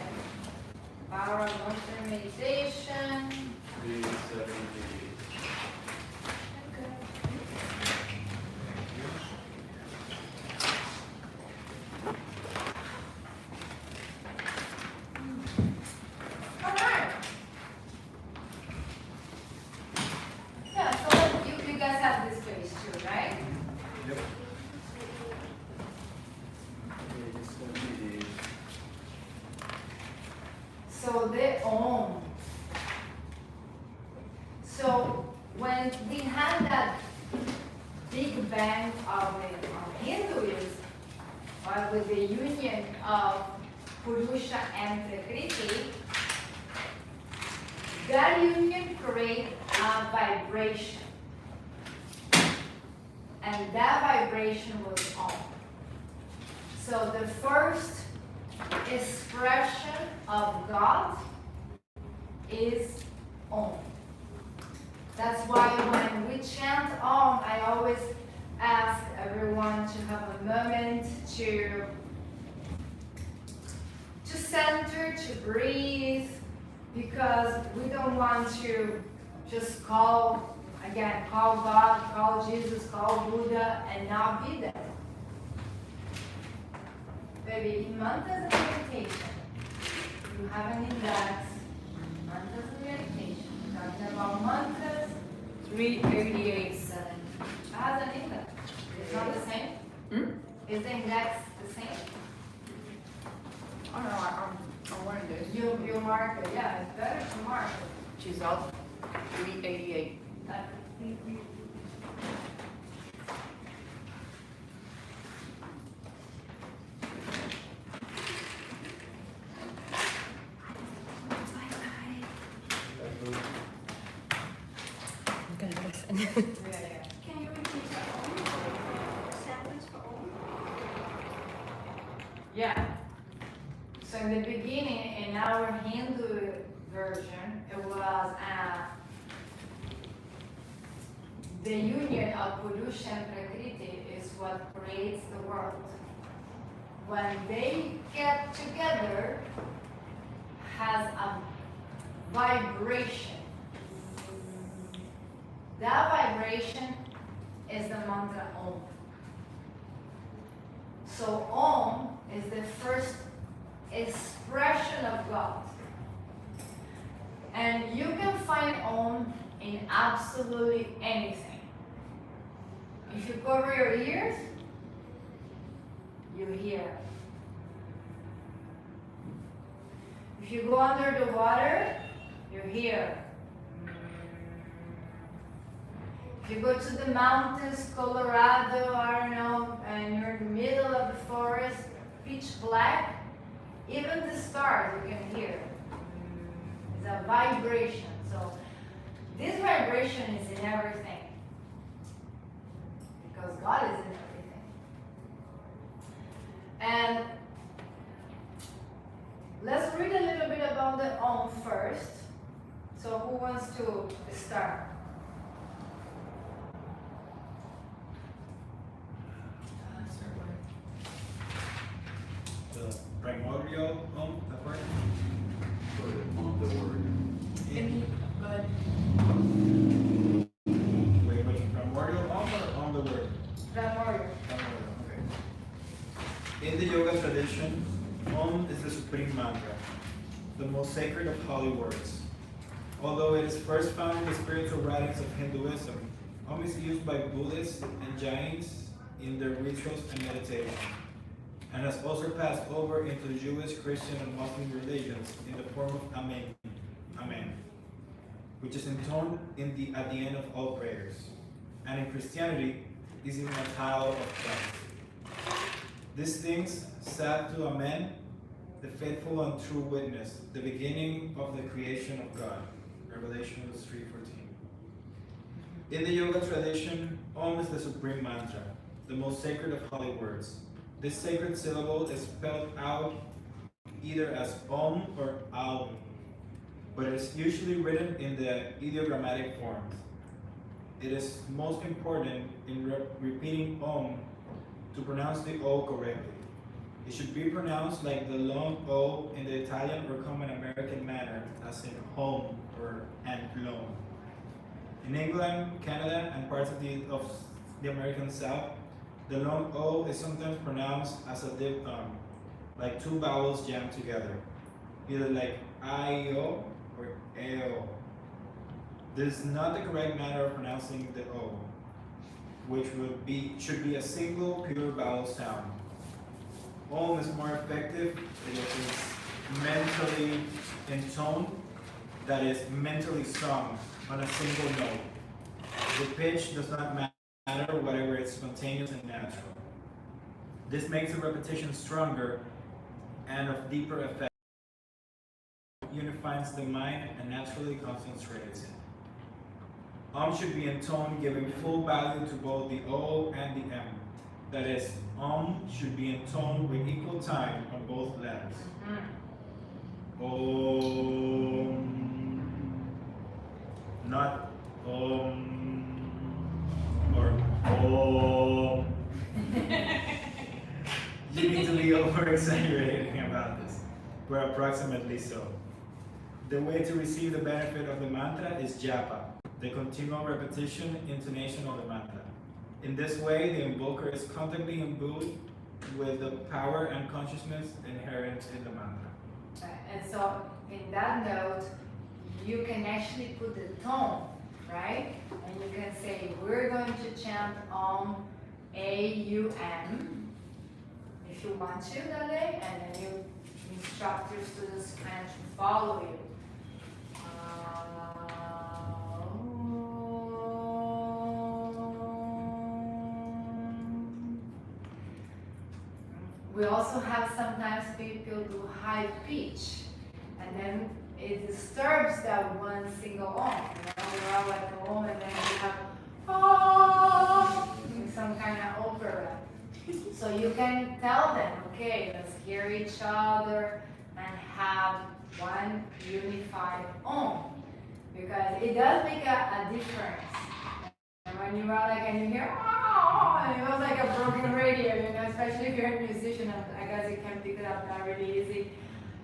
Power of motion meditation. 378. All right. Yeah, so you guys have this page too, right? Yep. 378. So the Om. So when we had that big bang of Hinduism, with the union of Purusha and Prakriti, that union created a vibration. And that vibration was Om. So the first expression of God is Om. That's why when we chant Om, I always ask everyone to have a moment to center, to breathe, because we don't want to just call God, call Jesus, call Buddha, and not be there. Maybe mantras and meditation. If you have an index, mantras and meditation. Talking about mantras, 388. 7. has an index. It's not the same? Is the index the same? Oh no, I'm wearing this. You mark it, yeah, it's better to mark it. She's out 388. That- I'm gonna listen. Yeah, yeah. Can you repeat that one? Sandwich for all? Yeah. So in the beginning, in our Hindu version, it was the union of Purusha and Prakriti is what creates the world. When they get together, has a vibration. That vibration is the mantra Om. So Om is the first expression of God. And you can find Om in absolutely anything. If you cover your ears, you hear. If you go under the water, you hear. If you go to the mountains, Colorado, I don't know, and you're in the middle of the forest, pitch black, even the stars you can hear. It's a vibration. So this vibration is in everything. Because God is in everything. And let's read a little bit about the Om first. So who wants to start? The primordial that part? On the word. But Wait, which primordial or on the word? Primordial. Primordial, okay. In the yoga tradition, Om is the supreme mantra, the most sacred of holy words. Although it is first found in the spiritual writings of Hinduism, Om is used by Buddhists and Jains in their rituals and meditation, and has also passed over into Jewish, Christian, and Muslim religions in the form of Amen, Amen, which is intoned at the end of all prayers, and in Christianity is even a title of Christ. These things said to Amen, the faithful and true witness, the beginning of the creation of God. Revelation 3:14. In the yoga tradition, Om is the supreme mantra, the most sacred of holy words. This sacred syllable is spelled out either as Om or Aum, but it is usually written in the ideogrammatic forms. It is most important in repeating Om to pronounce the O correctly. It should be pronounced like the long O in the Italian or common American manner, as in home or and home. In England, Canada, and parts of the American South, the long O is sometimes pronounced as a diphthong, like two vowels jammed together, either like I-O or A-O. This is not the correct manner of pronouncing the O, which should be a single pure vowel sound. Om is more effective if it is mentally intoned, that is, mentally sung on a single note. The pitch does not matter, whatever it's spontaneous and natural. This makes the repetition stronger and of deeper effect. Unifies the mind and naturally concentrates it. Om should be intoned, giving full value to both the O and the M. That is, Om should be intoned with equal time on both letters. Om, not Om or Om. need to be over exaggerating about this, but approximately so. The way to receive the benefit of the mantra is japa, the continual repetition, intonation of the mantra. In this way, the invoker is constantly imbued with the power and consciousness inherent in the mantra. And so in that note, you can actually put the tone, right? And you can say, we're going to chant Om A-U-M, if you want to that day, and then you instruct your students kind of to follow you. We also have sometimes people do high pitch, and then it disturbs that one single Om. We're all like Om, and then we have in some kind of opera. So you can tell them, okay, let's hear each other and have one unified Om, because it does make a difference. And when you are like, and you hear, and it was like a broken radio, especially if you're a musician, I guess you can pick it up not really easy.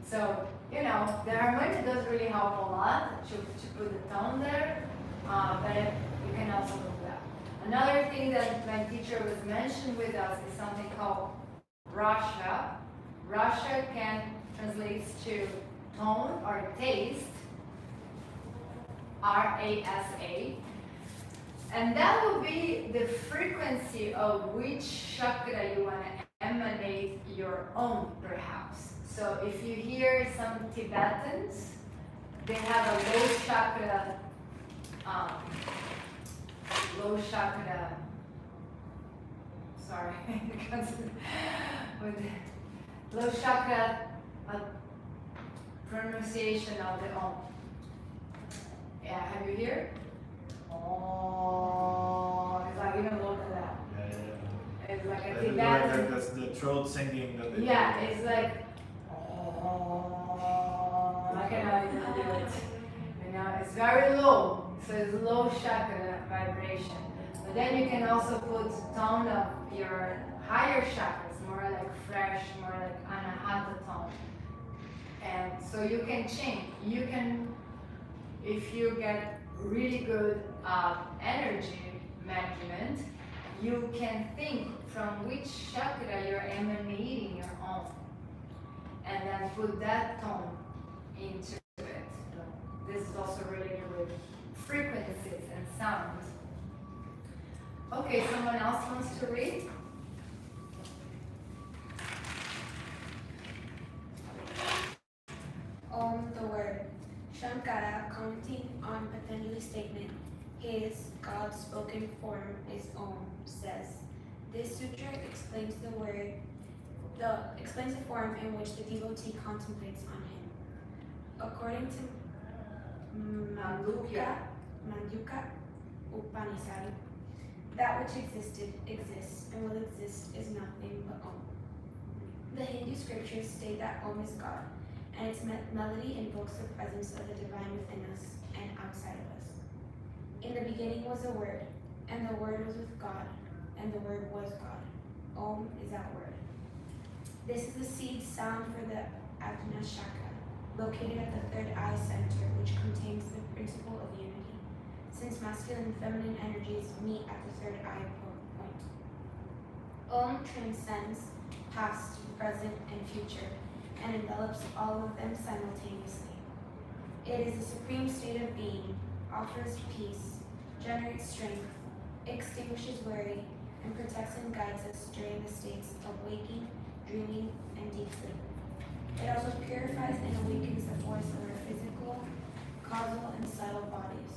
So, the harmony does really help a lot to put the tone there, but you can also move that. Another thing that my teacher was mentioning with us is something called Rasha. Rasha can translate to tone or taste, R-A-S-A. And that will be the frequency of which chakra you want to emanate your own, perhaps. So if you hear some Tibetans, they have a sorry, with low chakra pronunciation of the Om. Yeah, have you heard? Oh, it's like even lower than that. Yeah. It's like a Like Tibetan. that's the throat singing that they Yeah, do. it's like, oh, I cannot even do it. It's very low, so it's low chakra vibration. But then you can also put tone of your higher chakras, more like fresh, more like anahata tone. And so you can change. You can, if you get really good energy management, you can think from which chakra you're emanating your own, and then put that tone into it. This is also related with frequencies and sounds. Okay, someone else wants to read? Om, the word. Shankara, commenting on Patanjali's statement, his God's spoken form is Om, says, this sutra explains the form in which the devotee contemplates on him. According to Mandukya Upanishad, that which existed, exists, and will exist is nothing but Om. The Hindu scriptures state that Om is God, and its melody invokes the presence of the divine within us and outside of us. In the beginning was the Word, and the Word was with God, and the Word was God. Om is that word. This is the seed sound for the Ajna Chakra, located at the third eye center, which contains the principle of unity, since masculine and feminine energies meet at the third eye point. Om transcends past, present, and future, and envelops all of them simultaneously. It is the supreme state of being, offers peace, generates strength, extinguishes worry, and protects and guides us during the states of waking, dreaming, and deep sleep. It also purifies and awakens the force of our physical, causal, and subtle bodies.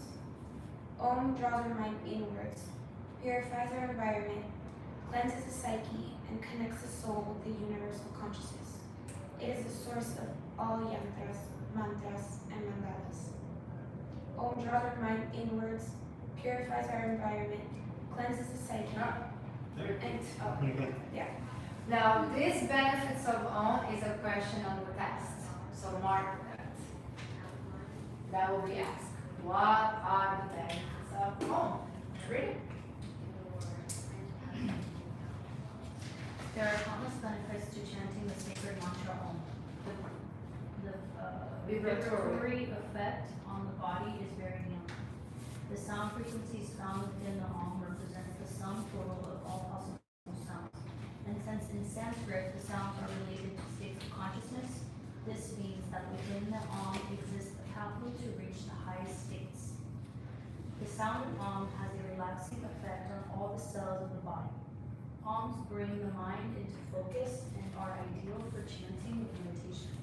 Om draws our mind inwards, purifies our environment, cleanses the psyche, and connects the soul with the universal consciousness. It is the source of all yantras, mantras, and mandalas. Om draws our mind inwards, purifies our environment, cleanses the psyche, and Now, these benefits of Om is a question on the test, so mark that. That will be asked. What are the benefits of Om? Read it. There are countless benefits to chanting the sacred mantra Om. The vibratory effect on the body is very young. The sound frequencies found within the Om represents the sum total of all possible sounds. And since in Sanskrit the sounds are related to states of consciousness, this means that within the Om exists a pathway to reach the highest states. The sound of Om has a relaxing effect on all the cells of the body. Oms bring the mind into focus and are ideal for chanting with meditation.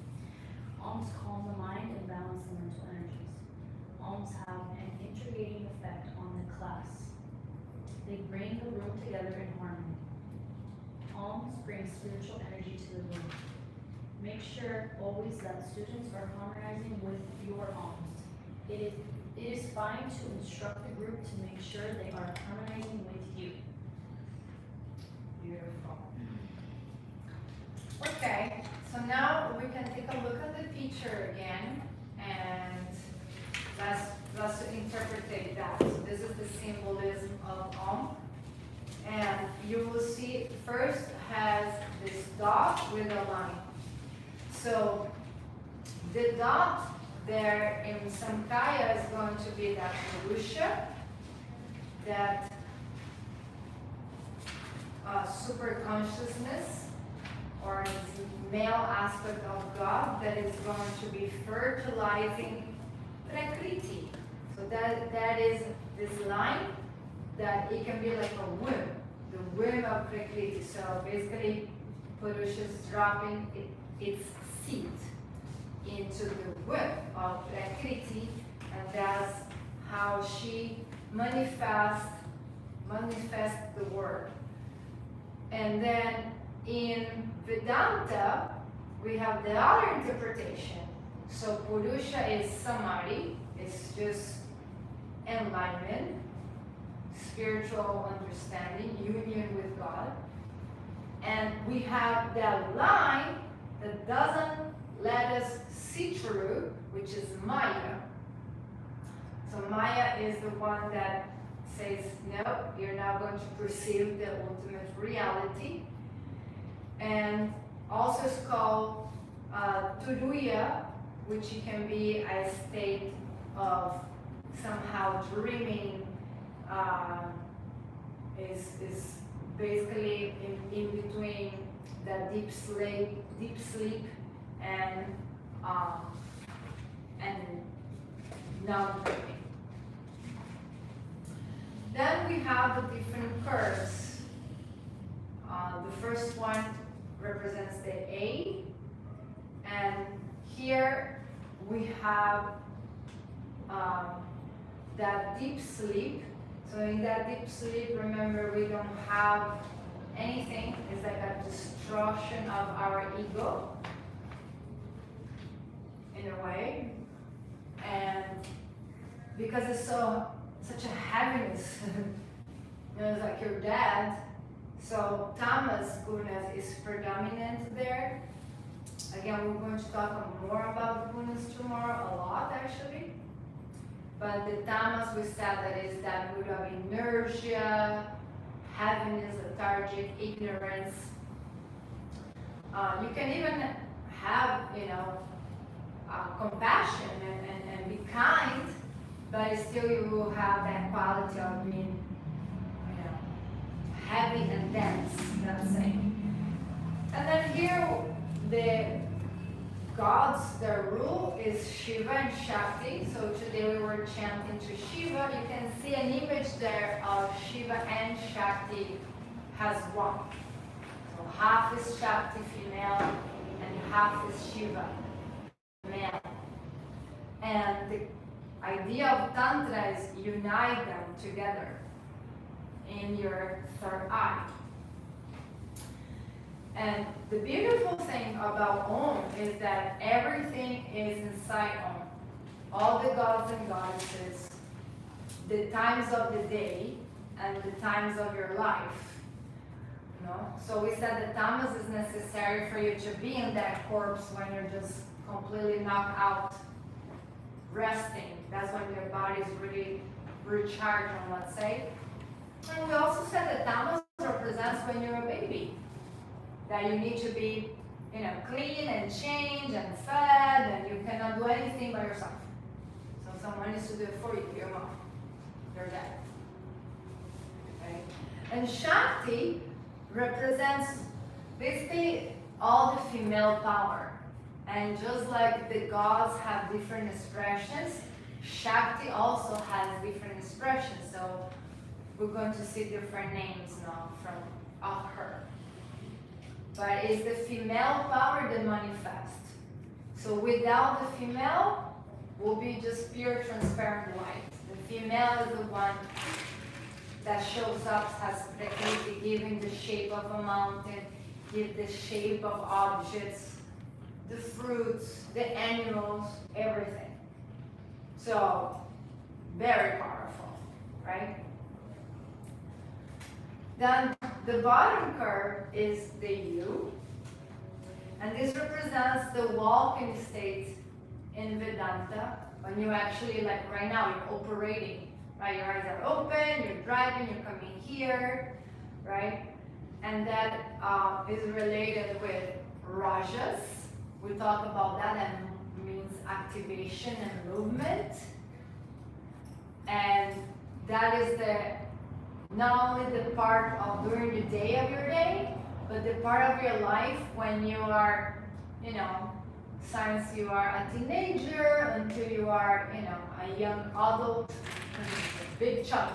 Oms calm the mind and balance the mental energies. Oms have an integrating effect on the class. They bring the room together in harmony. Oms bring spiritual energy to the room. Make sure always that students are harmonizing with your Oms. It is fine to instruct the group to make sure they are harmonizing with you. Beautiful. Okay, so now we can take a look at the picture again and let's interpret that. So this is the symbolism of Om. And you will see first has this dot with a line. So the dot there in Samkhya is going to be that Purusha, that super consciousness or male aspect of God that is going to be fertilizing Prakriti. So that is this line that it can be like a womb, the womb of Prakriti. So basically Purusha is dropping its seed into the womb of Prakriti, and that's how she manifests the world. And then in Vedanta, we have the other interpretation. So Purusha is Samadhi, it's just enlightenment, spiritual understanding, union with God. And we have that line that doesn't let us see through, which is Maya. So Maya is the one that says, no, you're not going to perceive the ultimate reality. And also it's called Turuya, which can be a state of somehow dreaming, is basically in between the deep sleep and non-dreaming. Then we have the different curves. The first one represents the A, and here we have that deep sleep. So in that deep sleep, remember, we don't have anything. It's like a destruction of our ego in a way, and because it's such a heaviness, it's like you're dead. So tamas gunas is predominant there. Again, we're going to talk more about the gunas tomorrow, a lot actually. But the tamas, we said that is that mood of inertia, heaviness, lethargic, ignorance. You can even have, compassion and be kind, but still you will have that quality of being, heavy and dense, let's say. And then here, the gods, their rule is Shiva and Shakti. So today we were chanting to Shiva. You can see an image there of Shiva and Shakti as one. So half is Shakti female and half is Shiva male. And the idea of Tantra is unite them together in your third eye. And the beautiful thing about Om is that everything is inside Om. All the gods and goddesses, the times of the day, and the times of your life. So we said that tamas is necessary for you to be in that corpse when you're just completely knocked out, resting. That's when your body is really recharged, let's say. And we also said that tamas represents when you're a baby. that you need to be, clean and changed and fed, and you cannot do anything by yourself. So someone needs to do it for you, your mom, your dad. Okay? And Shakti represents basically all the female power. And just like the gods have different expressions, Shakti also has different expressions. So we're going to see different names now of her. But it's the female power that manifests. So without the female, will be just pure transparent light. The female is the one that shows up as Prakriti, giving the shape of a mountain, give the shape of objects, the fruits, the animals, everything. So, very powerful, right? Then the bottom curve is the U, and this represents the walking state in Vedanta, when you actually, like right now, you're operating, right? Your eyes are open, you're driving, you're coming here, right? And that is related with rajas. We talk about that, and means activation and movement. And that is not only the part of during the day of your day, but the part of your life when you are, since you are a teenager until you are, a young adult, a big chunk,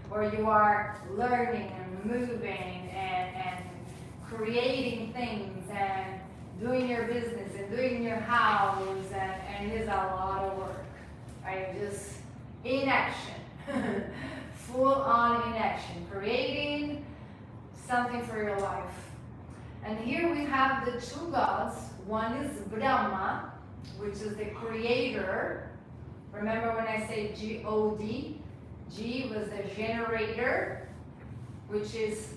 where you are learning and moving and creating things and doing your business and doing your house, and it is a lot of work, right? Just in action, full on in action, creating something for your life. And here we have the two gods. One is Brahma, which is the creator. Remember when I say G-O-D? G was the generator, which is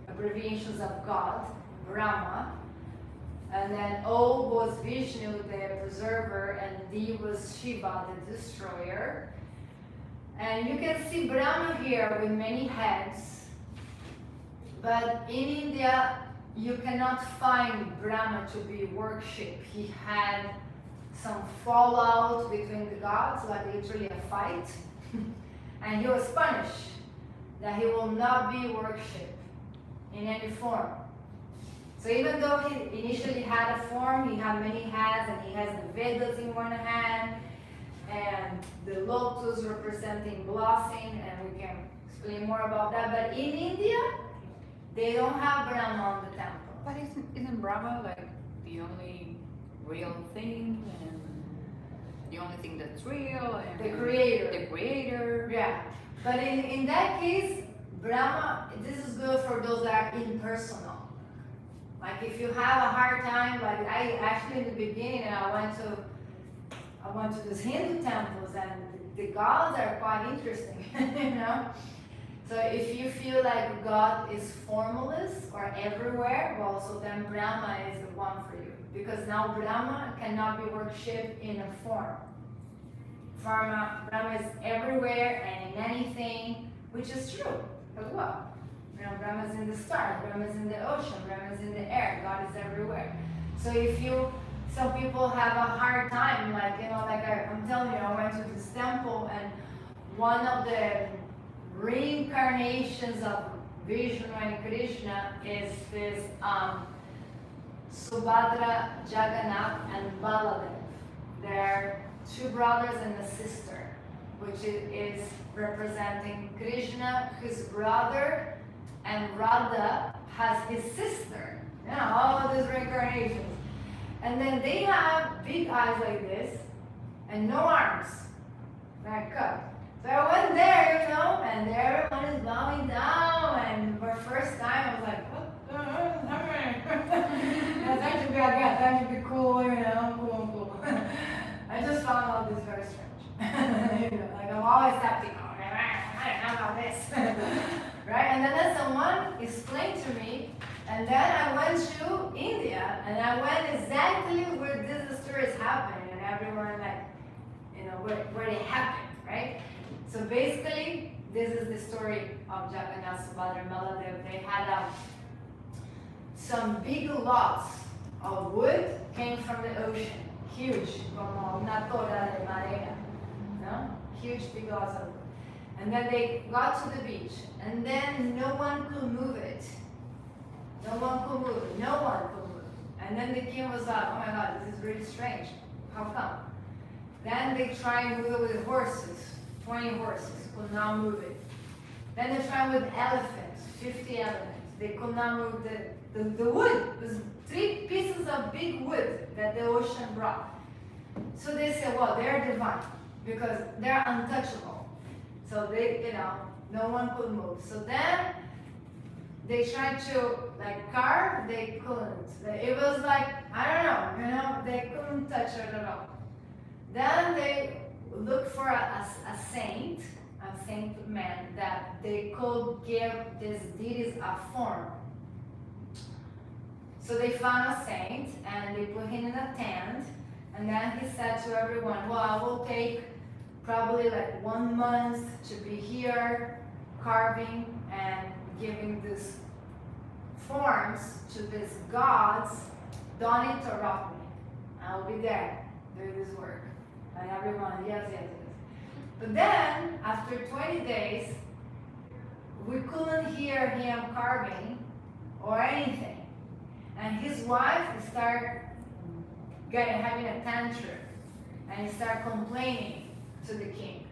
abbreviations of God, Brahma. And then O was Vishnu, the preserver, and D was Shiva, the destroyer. And you can see Brahma here with many heads. But in India, you cannot find Brahma to be worshipped. He had some fallout between the gods, like literally a fight. And he was punished that he will not be worshipped in any form. So even though he initially had a form, he had many hands, and he has the Vedas in one hand, and the lotus representing blossoming, and we can explain more about that. But in India, they don't have Brahma on the temple. But isn't Brahma like the only real thing, and the only thing that's real, and The creator. The creator. Yeah. But in that case, Brahma, this is good for those that are impersonal. Like if you have a hard time, like I actually in the beginning, I went to these Hindu temples, and the gods are quite interesting, So if you feel like God is formless or everywhere, well, so then Brahma is the one for you. Because now Brahma cannot be worshipped in a form. Brahma is everywhere and in anything, which is true as well. Brahma is in the stars, Brahma is in the ocean, Brahma is in the air, God is everywhere. So some people have a hard time, like I'm telling you, I went to this temple, and one of the reincarnations of Vishnu and Krishna is this Subhadra, Jagannath, and Baladev. They're two brothers and a sister, which is representing Krishna, his brother, and Radha has his sister. All of these reincarnations. And then they have big eyes like this and no arms. Like cut. So I went there, and everyone is bowing down, and for the first time I was like, what the hell is happening? I'm trying to be again, trying to be cool, cool. I just found out this very strange. Like I'm always happy, I don't know about this. Right? And then someone explained to me, and then I went to India, and I went exactly where this story is happening, and everyone where it happened, right? So basically, this is the story of Jagannath, Subhadra, and Baladev. They had some big lots of wood came from the ocean, huge, como una tora de marea, no? Huge big lots of wood. And then they got to the beach, and then no one could move it. No one could move it, no one could move it. And then the king was like, oh my God, this is really strange, how come? Then they tried to move it with horses, 20 horses, could not move it. Then they tried with elephants, 50 elephants. They could not move the wood. It was 3 pieces of big wood that the ocean brought. So they said, well, they're divine because they're untouchable. So they, no one could move. So then they tried to carve, they couldn't. It was like, I don't know, they couldn't touch it at all. Then they looked for a saint man that they could give these deities a form. So they found a saint and they put him in a tent, and then he said to everyone, well, I will take probably 1 month to be here carving and giving these forms to these gods. Don't interrupt me. I'll be there doing this work. And everyone, yes. But then, after 20 days, we couldn't hear him carving or anything. And his wife started having a tantrum. And he started complaining to the king.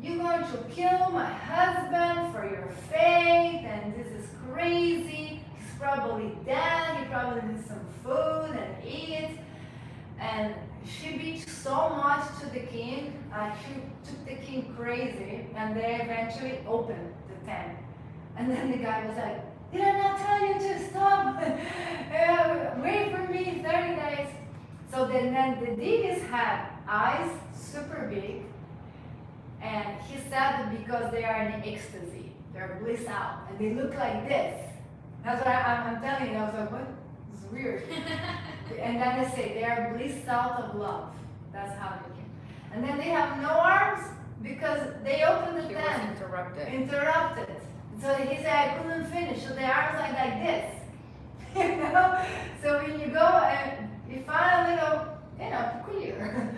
You're going to kill my husband for your faith, and this is crazy. He's probably dead. He probably needs some food and eat. And she beat so much to the king, she took the king crazy, and they eventually opened the tent. And then the guy was like, did I not tell you to stop? Wait for me 30 days. So then the deities had eyes super big, and he said that because they are in ecstasy, they're bliss out, and they look like this. That's what I'm telling you. I was like, what? It's weird. And then they say they are blissed out of love. That's how they came. And then they have no arms because they opened the tent. Interrupted. So he said I couldn't finish. So the arms are like this. So when you go and you find a little, peculiar.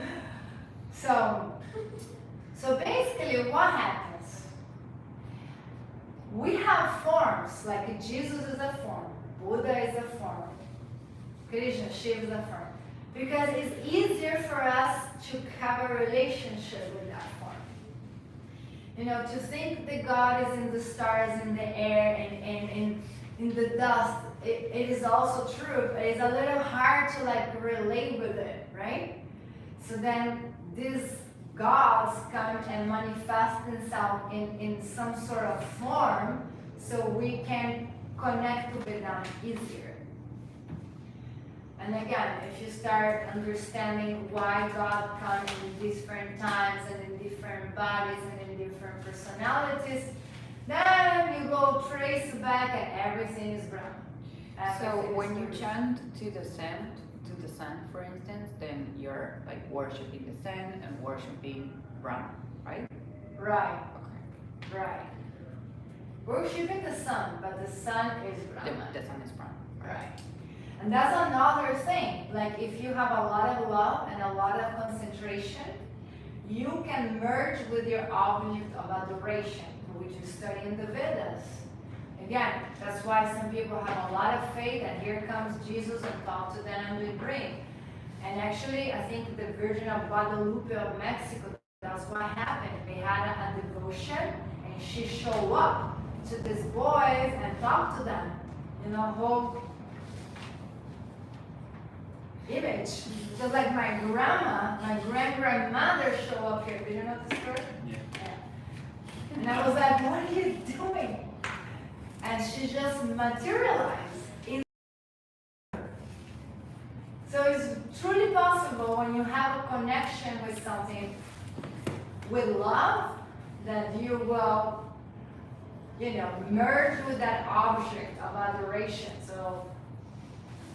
So basically what happens? We have forms, like Jesus is a form, Buddha is a form, Krishna, Shiva is a form. Because it's easier for us to have a relationship with that form. To think that God is in the stars, in the air, and in the dust, it is also true, but it's a little hard to relate with it, right? So then these gods come and manifest themselves in some sort of form so we can connect with them easier. And again, if you start understanding why God comes in different times and in different bodies and in different personalities, then you go trace back and everything is Brahma. So when you chant to the sun, for instance, then you're worshiping the sun and worshiping Brahma, right? Right. Okay. Right. Worshiping the sun, but the sun is Brahma. The sun is Brahma. Right. And that's another thing. If you have a lot of love and a lot of concentration, you can merge with your object of adoration, which you study in the Vedas. Again, that's why some people have a lot of faith, and here comes Jesus and talk to them and we bring. And actually, I think the Virgin of Guadalupe of Mexico, that's what happened. They had a devotion, and she showed up to these boys and talked to them. Whole image. Just like my grandma, my grandmother showed up here. Did you know this story? Yeah. And I was like, what are you doing? And she just materialized. So it's truly possible when you have a connection with something with love that you will, merge with that object of adoration.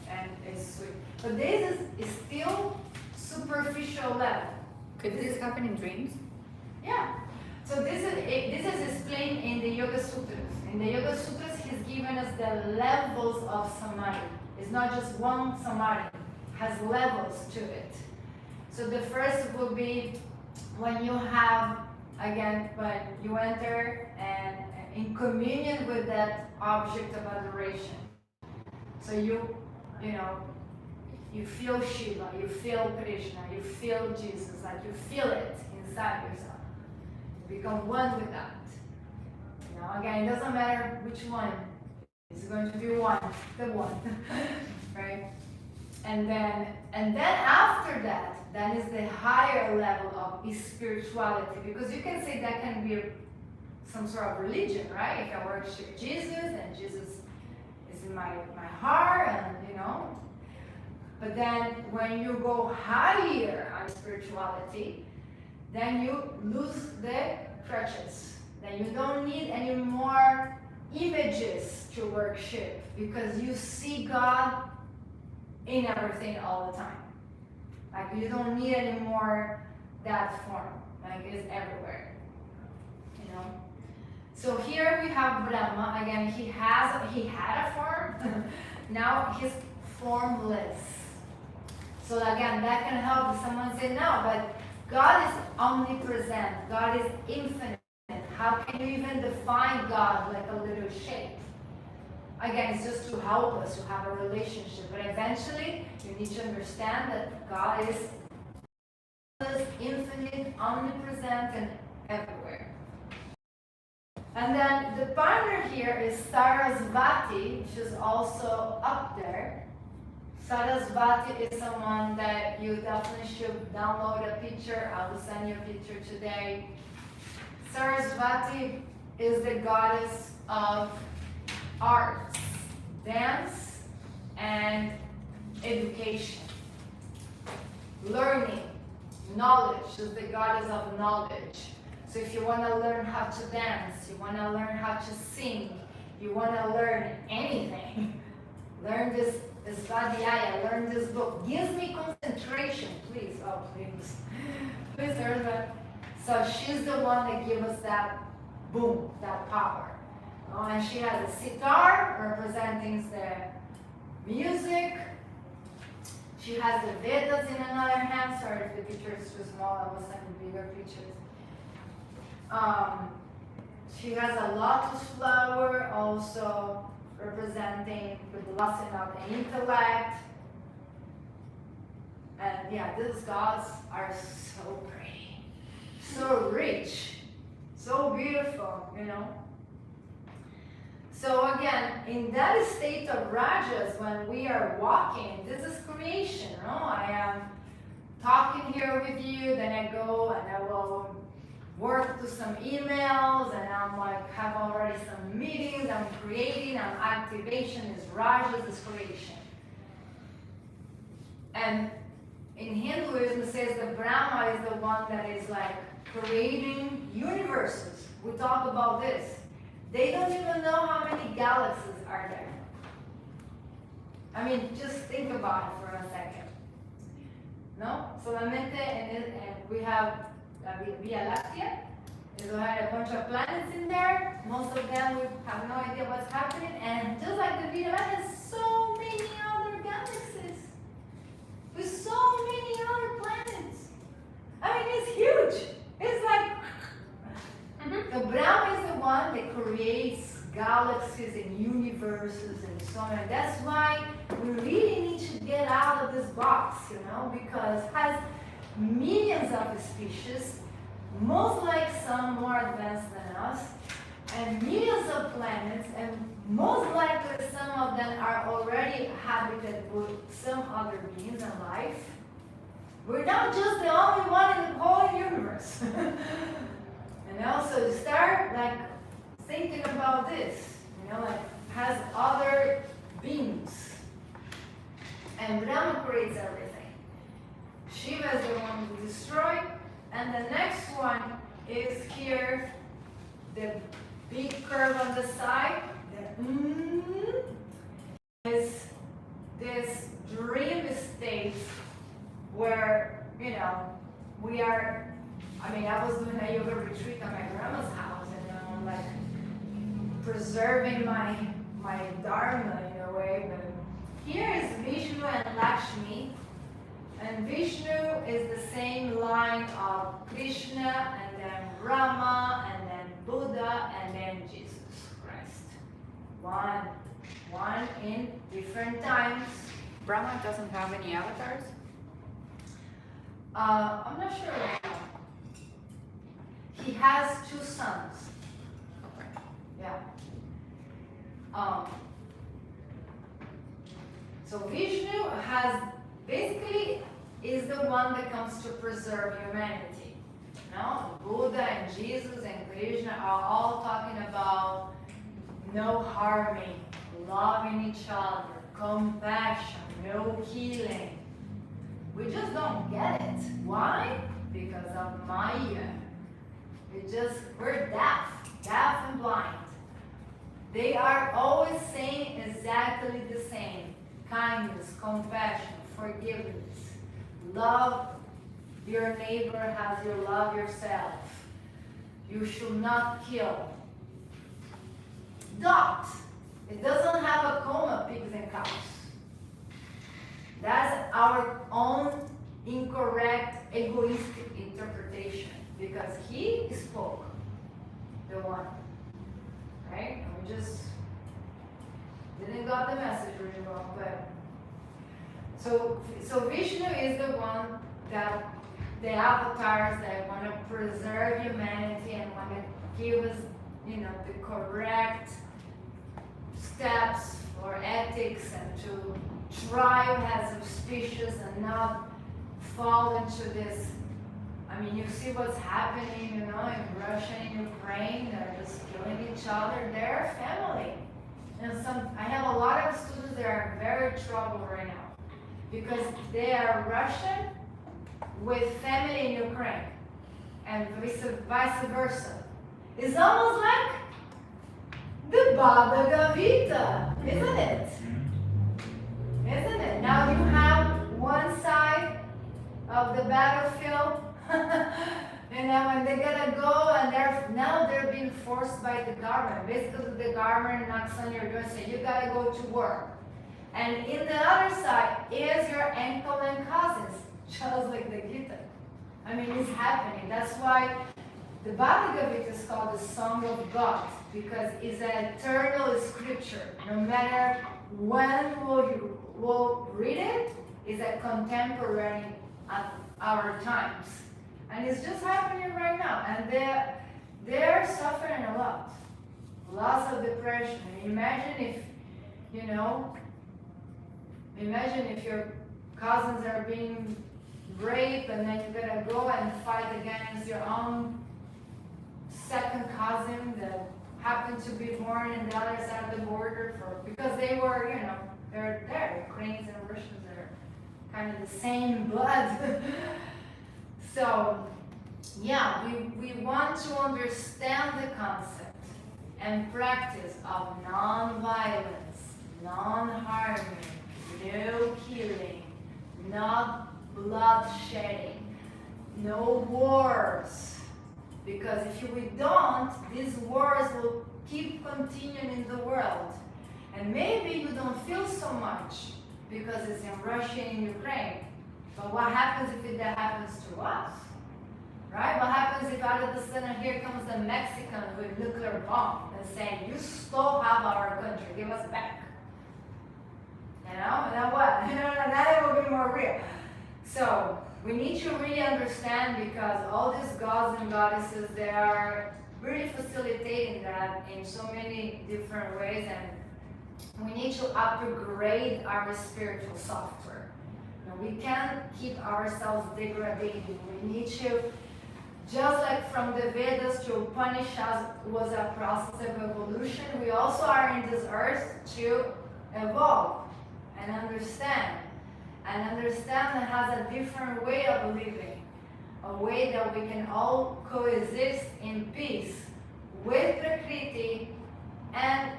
And it's sweet. But this is still superficial level. Could this happen in dreams? Yeah. So this is explained in the Yoga Sutras. In the Yoga Sutras, He's given us the levels of samadhi. It's not just one samadhi, it has levels to it. So the first will be when you have, again, when you enter and in communion with that object of adoration. So you know, you feel Shiva, you feel Krishna, you feel Jesus, like you feel it inside yourself. You become one with that. You know, again, it doesn't matter which one. It's going to be one, the one, right? And then after that, that is the higher level of spirituality, because you can say that can be some sort of religion, right? If I worship Jesus and Jesus is in my heart, and you know. But then when you go higher on spirituality, then you lose the crutches. Then you don't need any more images to worship, because you see God in everything all the time. Like you don't need any more that form. Like it's everywhere. You know. So here we have Brahma. Again, he had a form. Now he's formless. So again, that can help if someone say no, but God is omnipresent. God is infinite. How can you even define God like a little shape? Again, it's just to help us to have a relationship. But eventually, you need to understand that God is infinite, omnipresent, and everywhere. And then the partner here is Sarasvati, which is also up there. Sarasvati is someone that you definitely should download a picture. I will send you a picture today. Sarasvati is the goddess of arts, dance, and education. Learning, knowledge. She's the goddess of knowledge. So if you want to learn how to dance, you want to learn how to sing, you want to learn anything, learn this Svadhyaya, learn this book. Gives me concentration, please. Oh, please. Please learn that. So she's the one that gives us that boom, that power. And she has a sitar representing the music. She has the Vedas in another hand. Sorry if the picture is too small, I will send you bigger pictures. She has a lotus flower also representing the blessing of the intellect. And yeah, these gods are so pretty, so rich, so beautiful, you know. So again, in that state of rajas, when we are walking, this is creation, no? I am talking here with you, then I go and I will work to some emails, and I'm like, have already some meetings, I'm creating, I'm activation, is rajas, is creation. And in Hinduism, it says that Brahma is the one that is like creating universes. We talk about this. They don't even know how many galaxies are there. I mean, just think about it for a second. No? Solamente, and we have Via Láctea. There's a bunch of planets in there. Most of them, we have no idea what's happening. And just like the Via Láctea, has so many other galaxies. With so many other planets. I mean, it's huge. It's like, the Brahma is the one that creates galaxies and universes and so on. And that's why we really need to get out of this box, you know, because it has millions of species, most like some more advanced than us, and millions of planets, and most likely some of them are already habited with some other beings and life. We're not just the only one in the whole universe. And also start like thinking about this, you know, like has other beings. And Brahma creates everything. Shiva is the one who destroys. And the next one is here, the big curve on the side. Is this dream state where, you know, we are, I mean, I was doing a yoga retreat at my grandma's house, and I'm like preserving my my dharma in a way, but here is Vishnu and Lakshmi, and Vishnu is the same line of Krishna, and then Rama, and then Buddha, and then Jesus Christ. One in different times. Brahma doesn't have any avatars? I'm not sure right now. He has 2 sons. Okay. Yeah. So Vishnu has basically is the one that comes to preserve humanity. No, Buddha and Jesus and Krishna are all talking about no harming, loving each other, compassion, no killing. We just don't get it. Why? Because of Maya. We're deaf and blind. They are always saying exactly the same. Kindness, compassion, forgiveness. Love your neighbor as you love yourself. You should not kill. Dot. It doesn't have a comma, pigs and cows. That's our own incorrect, egoistic interpretation. Because he spoke, the one. Right? And we just didn't got the message really well, but so Vishnu is the one that the avatars that want to preserve humanity and want to give us, the correct steps or ethics and to thrive as a species and not fall into this. I mean, you see what's happening, in Russia and Ukraine. They're just killing each other. They're family. And I have a lot of students that are very troubled right now because they are Russian with family in Ukraine and vice versa. It's almost like the Bhagavad Gita, isn't it? Isn't it? Now you have one side of the battlefield, and they're gonna go and they're being forced by the government. Basically, the government knocks on your door and says, you gotta go to work. And in the other side is your uncle and cousins, just like the Gita. I mean, it's happening. That's why the Bhagavad Gita is called the Song of God, because it's an eternal scripture. No matter when we'll read it, it's a contemporary at our times. And it's just happening right now. And they're suffering a lot. Lots of depression. Imagine if, imagine if your cousins are being raped and then you gotta go and fight against your own second cousin that happened to be born in the other side of the border because they were, they're Ukrainians and Russians are kind of the same blood. So, yeah, we want to understand the concept and practice of non-violence, non-harming, no killing, not bloodshedding, no wars. Because if we don't, these wars will keep continuing in the world. And maybe you don't feel so much because it's in Russia and Ukraine. But what happens if that happens to us? Right? What happens if out of the sudden here comes the Mexican with nuclear bomb and saying, you stole half our country, give us back. And then what? That will be more real. So we need to really understand, because all these gods and goddesses, they are really facilitating that in so many different ways, and we need to upgrade our spiritual software. We can't keep ourselves degrading. We need to, just like from the Vedas to Upanishads was a process of evolution, we also are in this earth to evolve and understand. And understand that has a different way of living. A way that we can all coexist in peace with Prakriti and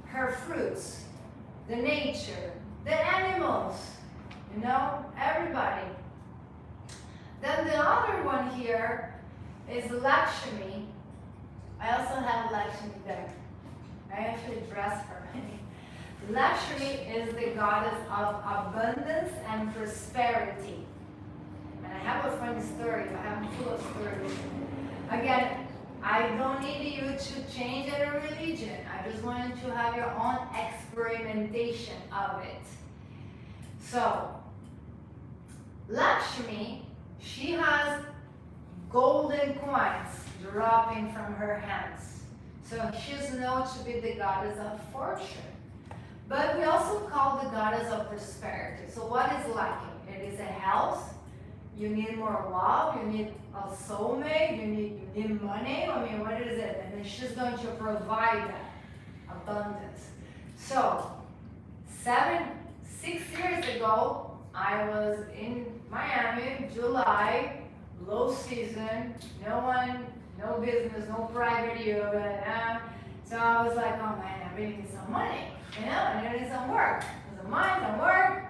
her fruits, the nature, the animals, everybody. Then the other one here is Lakshmi. I also have Lakshmi there. I actually dress her. Lakshmi is the goddess of abundance and prosperity. And I have a funny story, but I'm full of stories. Again, I don't need you to change any religion. I just want you to have your own experimentation of it. So, Lakshmi, she has golden coins dropping from her hands. So she's known to be the goddess of fortune. But we also call the goddess of prosperity. So what is lacking? It is a house. You need more love. You need a soulmate. You need money. I mean, what is it? And then she's going to provide that abundance. So 6 years ago, I was in Miami, July, low season, no business, no private yoga. So I was like, oh man, I really need some money, and I need some work, some work.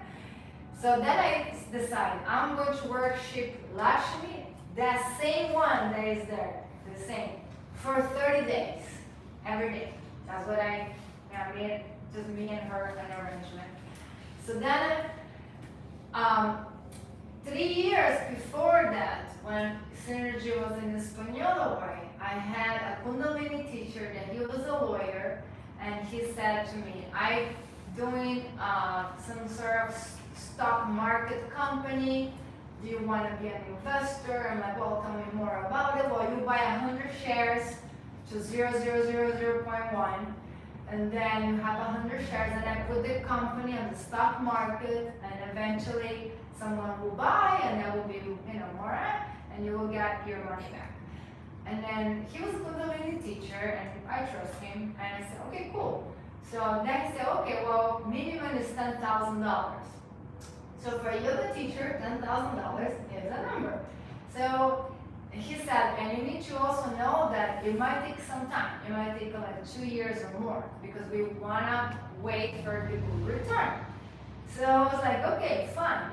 So then I decided I'm going to worship Lakshmi, that same one that is there, the same, for 30 days, every day. That's what I made, just me and her, an arrangement. So then, 3 years before that, when Synergy was in Espanol way, I had a Kundalini teacher that he was a lawyer, and he said to me, I'm doing some sort of stock market company. Do you want to be an investor? I'm like, well, tell me more about it. Well, you buy 100 shares to 0.1, and then you have 100 shares, and I put the company on the stock market, and eventually someone will buy, and that will be, more, and you will get your money back. And then he was a Kundalini teacher, and I trust him, and I said, okay, cool. So then he said, okay, well, minimum is $10,000. So for a yoga teacher, $10,000 is a number. So he said, and you need to also know that it might take some time. It might take like 2 years or more, because we wanna wait for the good return. So I was like, okay, fine.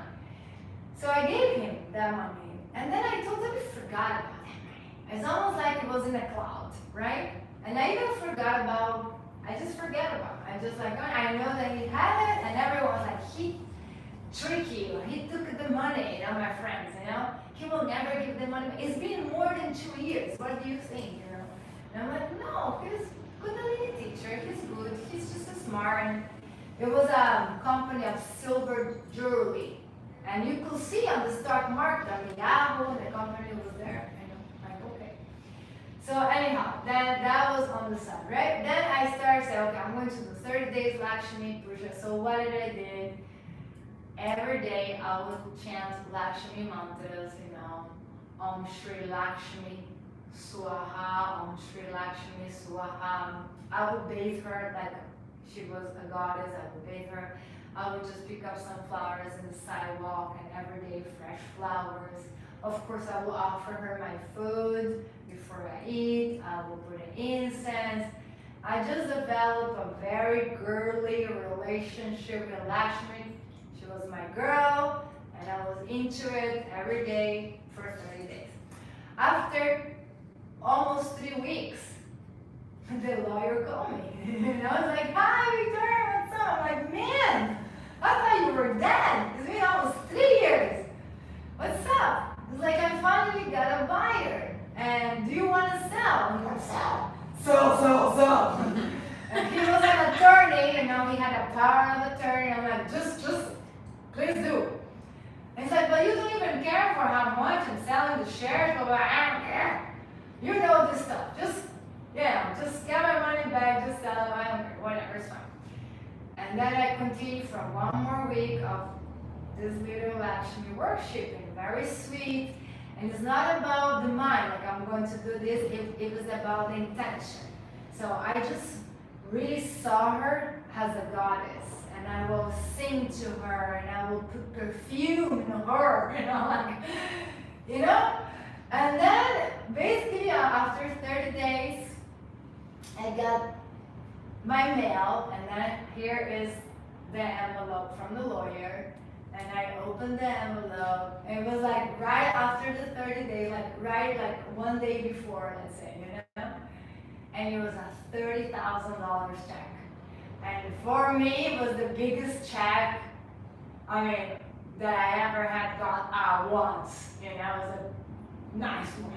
So I gave him that money, and then I totally forgot about that money. It's almost like it was in a cloud, right? And I even forgot about, I just forget about it. I just like, I know that he had it, and everyone was like, he tricked you, he took the money, my friends, he will never give the money. It's been more than 2 years, what do you think, And I'm like, no, he's a Kundalini teacher, he's good, he's just smart. And it was a company of silver jewelry. And you could see on the stock market, on the Yahoo, and the company was there. And I'm like, okay. So anyhow, that was on the side, right? Then I started saying, okay, I'm going to do 30 days Lakshmi Puja. So what did I do? Every day I would chant Lakshmi mantras, Om Shri Lakshmi Swaha, Om Shri Lakshmi Swaha. I would bathe her like she was a goddess. I would bathe her. I would just pick up some flowers in the sidewalk, and every day fresh flowers. Of course, I will offer her my food before I eat. I will put an incense. I just developed a very girly relationship with Lakshmi. She was my girl, and I was into it every day for 30 days. After almost 3 weeks, the lawyer called me. And I was like, hi, Victoria, what's up? I'm like, man, I thought you were dead. It's been almost 3 years. What's up? It's like, I finally got a buyer. And do you want to sell? I'm like, sell. Sell. And he was an attorney, he had a power of attorney. I'm like, just, please do. And he's like, but you don't even care for how much I'm selling the shares. But I don't care. You know this stuff. Just get my money back, just sell it, I don't care, whatever, it's fine. And then I continued for one more week of this little Lakshmi worshiping, very sweet. And it's not about the mind, like I'm going to do this, it was about the intention. So I just really saw her as a goddess, and I will sing to her, and I will put perfume in her, And then basically after 30 days, I got my mail, and then here is the envelope from the lawyer, and I opened the envelope, and it was like right after the 30 days, like 1 day before, let's say, and it was a $30,000 check. And for me, it was the biggest check, I mean, that I ever had got at once. You know, it was a nice one.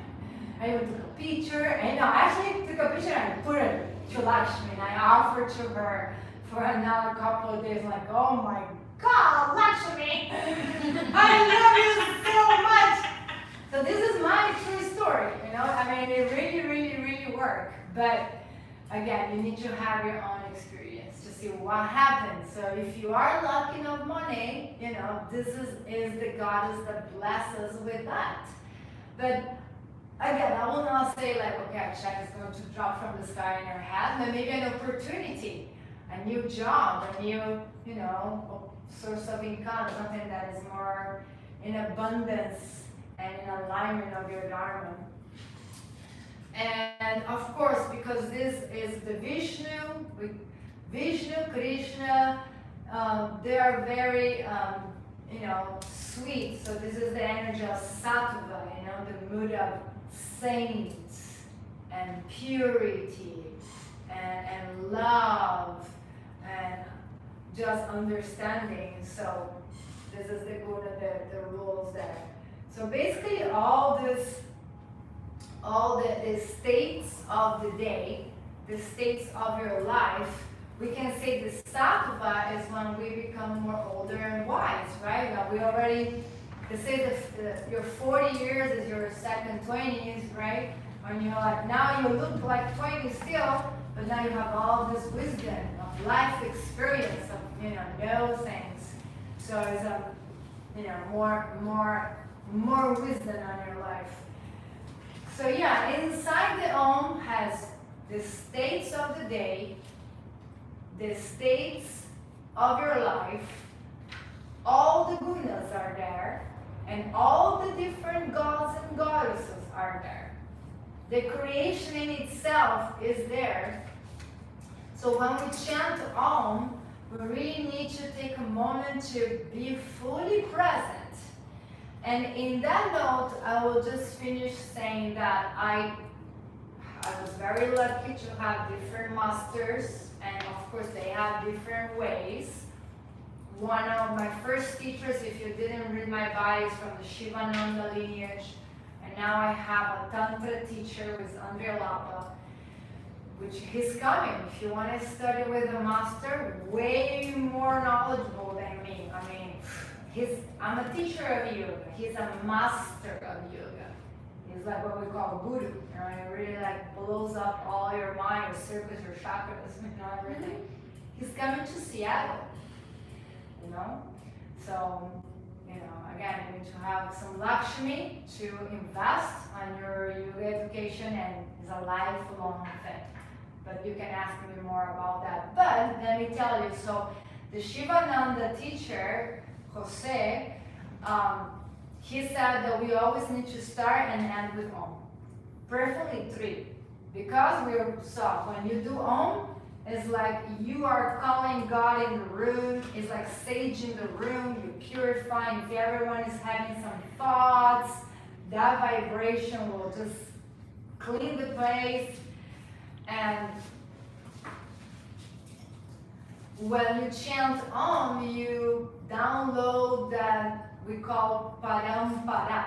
I even took a picture, and no, I actually took a picture and I put it to Lakshmi, and I offered to her for another couple of days, like, oh my God, Lakshmi, I love you so much. So this is my true story, you know, I mean, it really worked. But again, you need to have your own experience to see what happens. So if you are lacking of money, you know, this is the goddess that blesses with that. But again, I will not say like, okay, a check is going to drop from the sky in your head, but maybe an opportunity, a new job, a new, you know, source of income, something that is more in abundance and in alignment of your dharma. And of course, because this is the Vishnu, Krishna, they are very, you know, sweet. So this is the energy of sattva, you know, the mood of saints and purity and love and just understanding. So this is the good of the rules there. So basically all the states of the day, the states of your life, we can say the sattva is when we become more older and wise, right? Now we already, they say your 40 years is your second 20s, right? When you're like, now you look like 20 still, but now you have all this wisdom of life experience of, you know things. So it's you know, more wisdom on your life. So yeah, inside the Om has the states of the day, the states of your life, all the gunas are there, and all the different gods and goddesses are there. The creation in itself is there. So when we chant Om, we really need to take a moment to be fully present. And in that note, I will just finish saying that I was very lucky to have different masters, and of course they have different ways. One of my first teachers, if you didn't read my bio, is from the Shivananda lineage, and now I have a Tantra teacher with Andrea Lapa, which he's coming. If you want to study with a master, way more knowledgeable than me. I mean, I'm a teacher of yoga. He's a master of yoga. He's like what we call guru. You know, he really like blows up all your mind, your circles, your chakras, you know, everything. He's coming to Seattle. You know, so you know, again, you need to have some Lakshmi to invest on your yoga education, and it's a lifelong thing. But you can ask me more about that. But let me tell you, so the Shivananda teacher, Jose, he said that we always need to start and end with Om. Preferably 3. Because when you do Om, it's like you are calling God in the room. It's like sage in the room. You're purifying. If everyone is having some thoughts, that vibration will just clean the place. And when you chant Om, you download that we call parampara.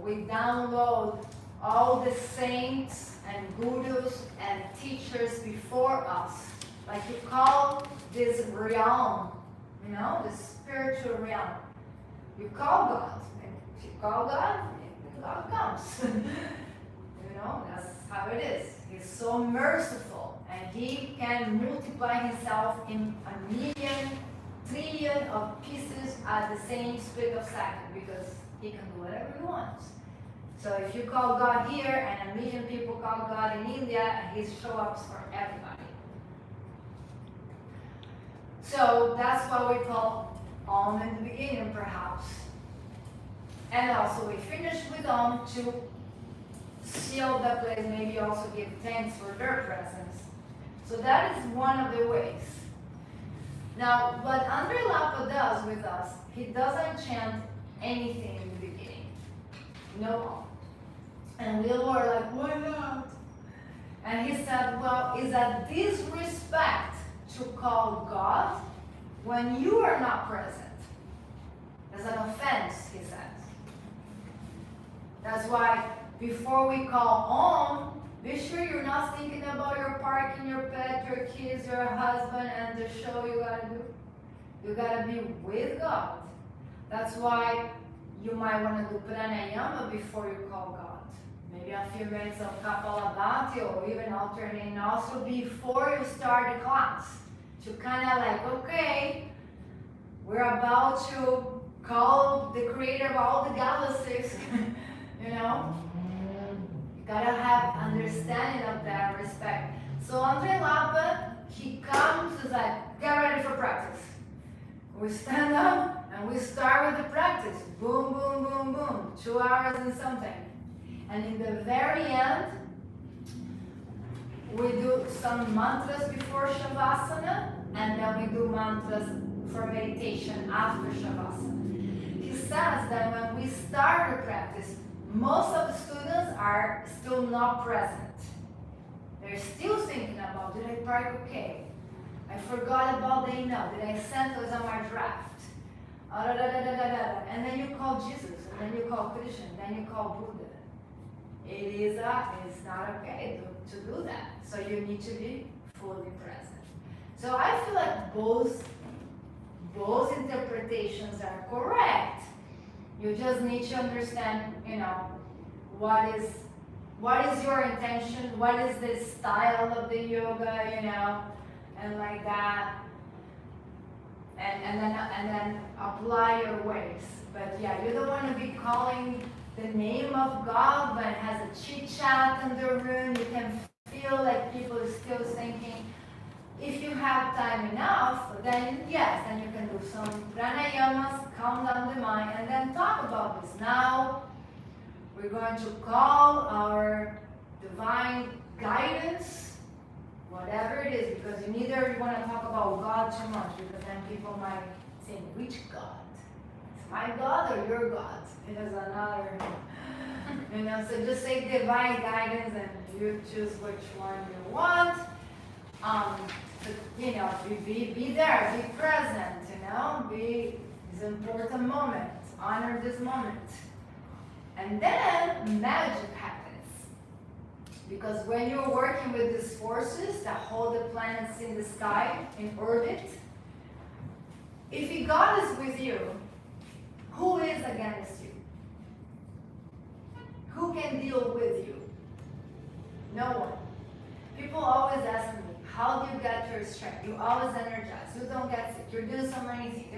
We download all the saints and gurus and teachers before us. Like you call this realm, you know, the spiritual realm. You call God. And if you call God, God comes. You know, that's how it is. He's so merciful, and he can multiply himself in 1,000,000 trillion of pieces at the same split of second, because he can do whatever he wants. So if you call God here and 1,000,000 people call God in India, he shows up for everybody. So that's what we call Om in the beginning, perhaps. And also we finish with Om to seal the place, maybe also give thanks for their presence. So that is one of the ways. Now, what Andrea Lapa does with us, he doesn't chant anything in the beginning. No Om. And we were like, why not? And he said, well, is that disrespect to call God when you are not present? There's an offense, he says. That's why before we call home, be sure you're not thinking about your parking, your pet, your kids, your husband, and the show you gotta do. You gotta be with God. That's why you might want to do pranayama before you call God. Maybe a few minutes of kapalabhati or even alternating also before you start the class. To kind of like, okay, we're about to call the creator of all the galaxies, you know? You gotta have understanding of that respect. So Andre Lapa, he comes, he's like, get ready for practice. We stand up and we start with the practice. Boom, boom, boom, boom. 2 hours and something. And in the very end, we do some mantras before Shavasana, and then we do mantras for meditation after Shavasana. He says that when we start the practice, most of the students are still not present. They're still thinking about, did I park okay? I forgot about the email. Did I send those on my draft? And then you call Jesus, and then you call Krishna, and then you call Buddha. It's not okay to do that. So you need to be fully present. So I feel like both interpretations are correct. You just need to understand, you know, what is your intention, what is the style of the yoga, you know, and like that, and then apply your ways. But yeah, you don't want to be calling the name of God when it has a chit chat in the room. You can feel like people are still thinking. If you have time enough, then yes, then you can do some pranayamas, calm down the mind, and then talk about this. Now we're going to call our divine guidance, whatever it is, because you neither want to talk about God too much, because then people might think, which God? It's my God or your God? It is another, you know, so just say divine guidance and you choose which one you want. But, you know, be there, be present, you know, be this important moment, honor this moment. And then magic happens. Because when you're working with these forces that hold the planets in the sky, in orbit, if God is with you, who is against you? Who can deal with you? No one. People always ask me, how do you get your strength? You always energize. You don't get sick. You're doing so many things.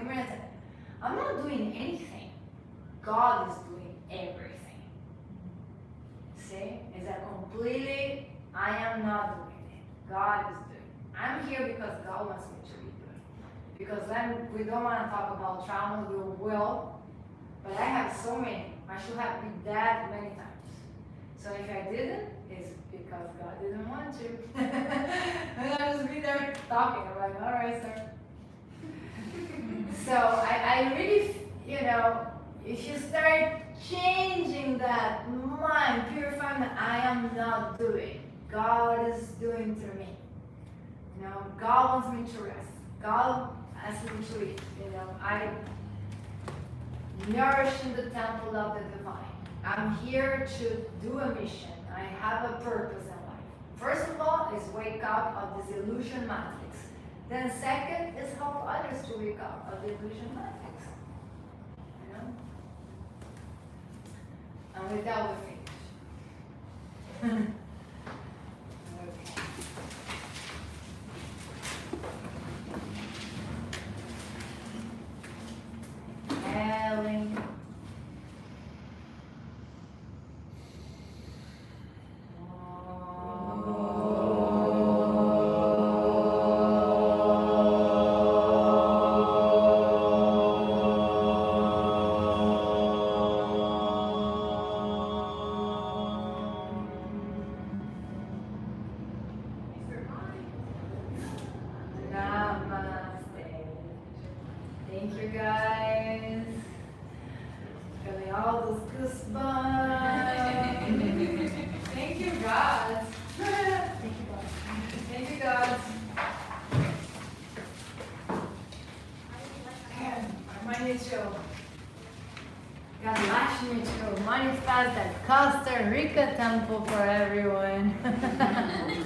I'm not doing anything. God is doing everything. See? Is that completely, I am not doing it. God is doing it. I'm here because God wants me to be doing it. Because then we don't want to talk about trauma, we will. But I have so many. I should have been dead many times. So if I didn't, it's because God didn't want to. And I'll just be there talking. I'm like, all right, sir. So I really, you know, if you start changing that mind, purifying that I am not doing, God is doing through me. You know, God wants me to rest. God asks me to eat. You know, I nourish in the temple of the divine. I'm here to do a mission. I have a purpose in life. First of all is wake up of this illusion matrix. Then second is help others to wake up of the illusion matrix. You know? And with that we finish. Exhaling. Thank you guys. Feeling all those goosebumps. Thank you, God. to Lakshmi to manifest that Costa Rica temple for everyone.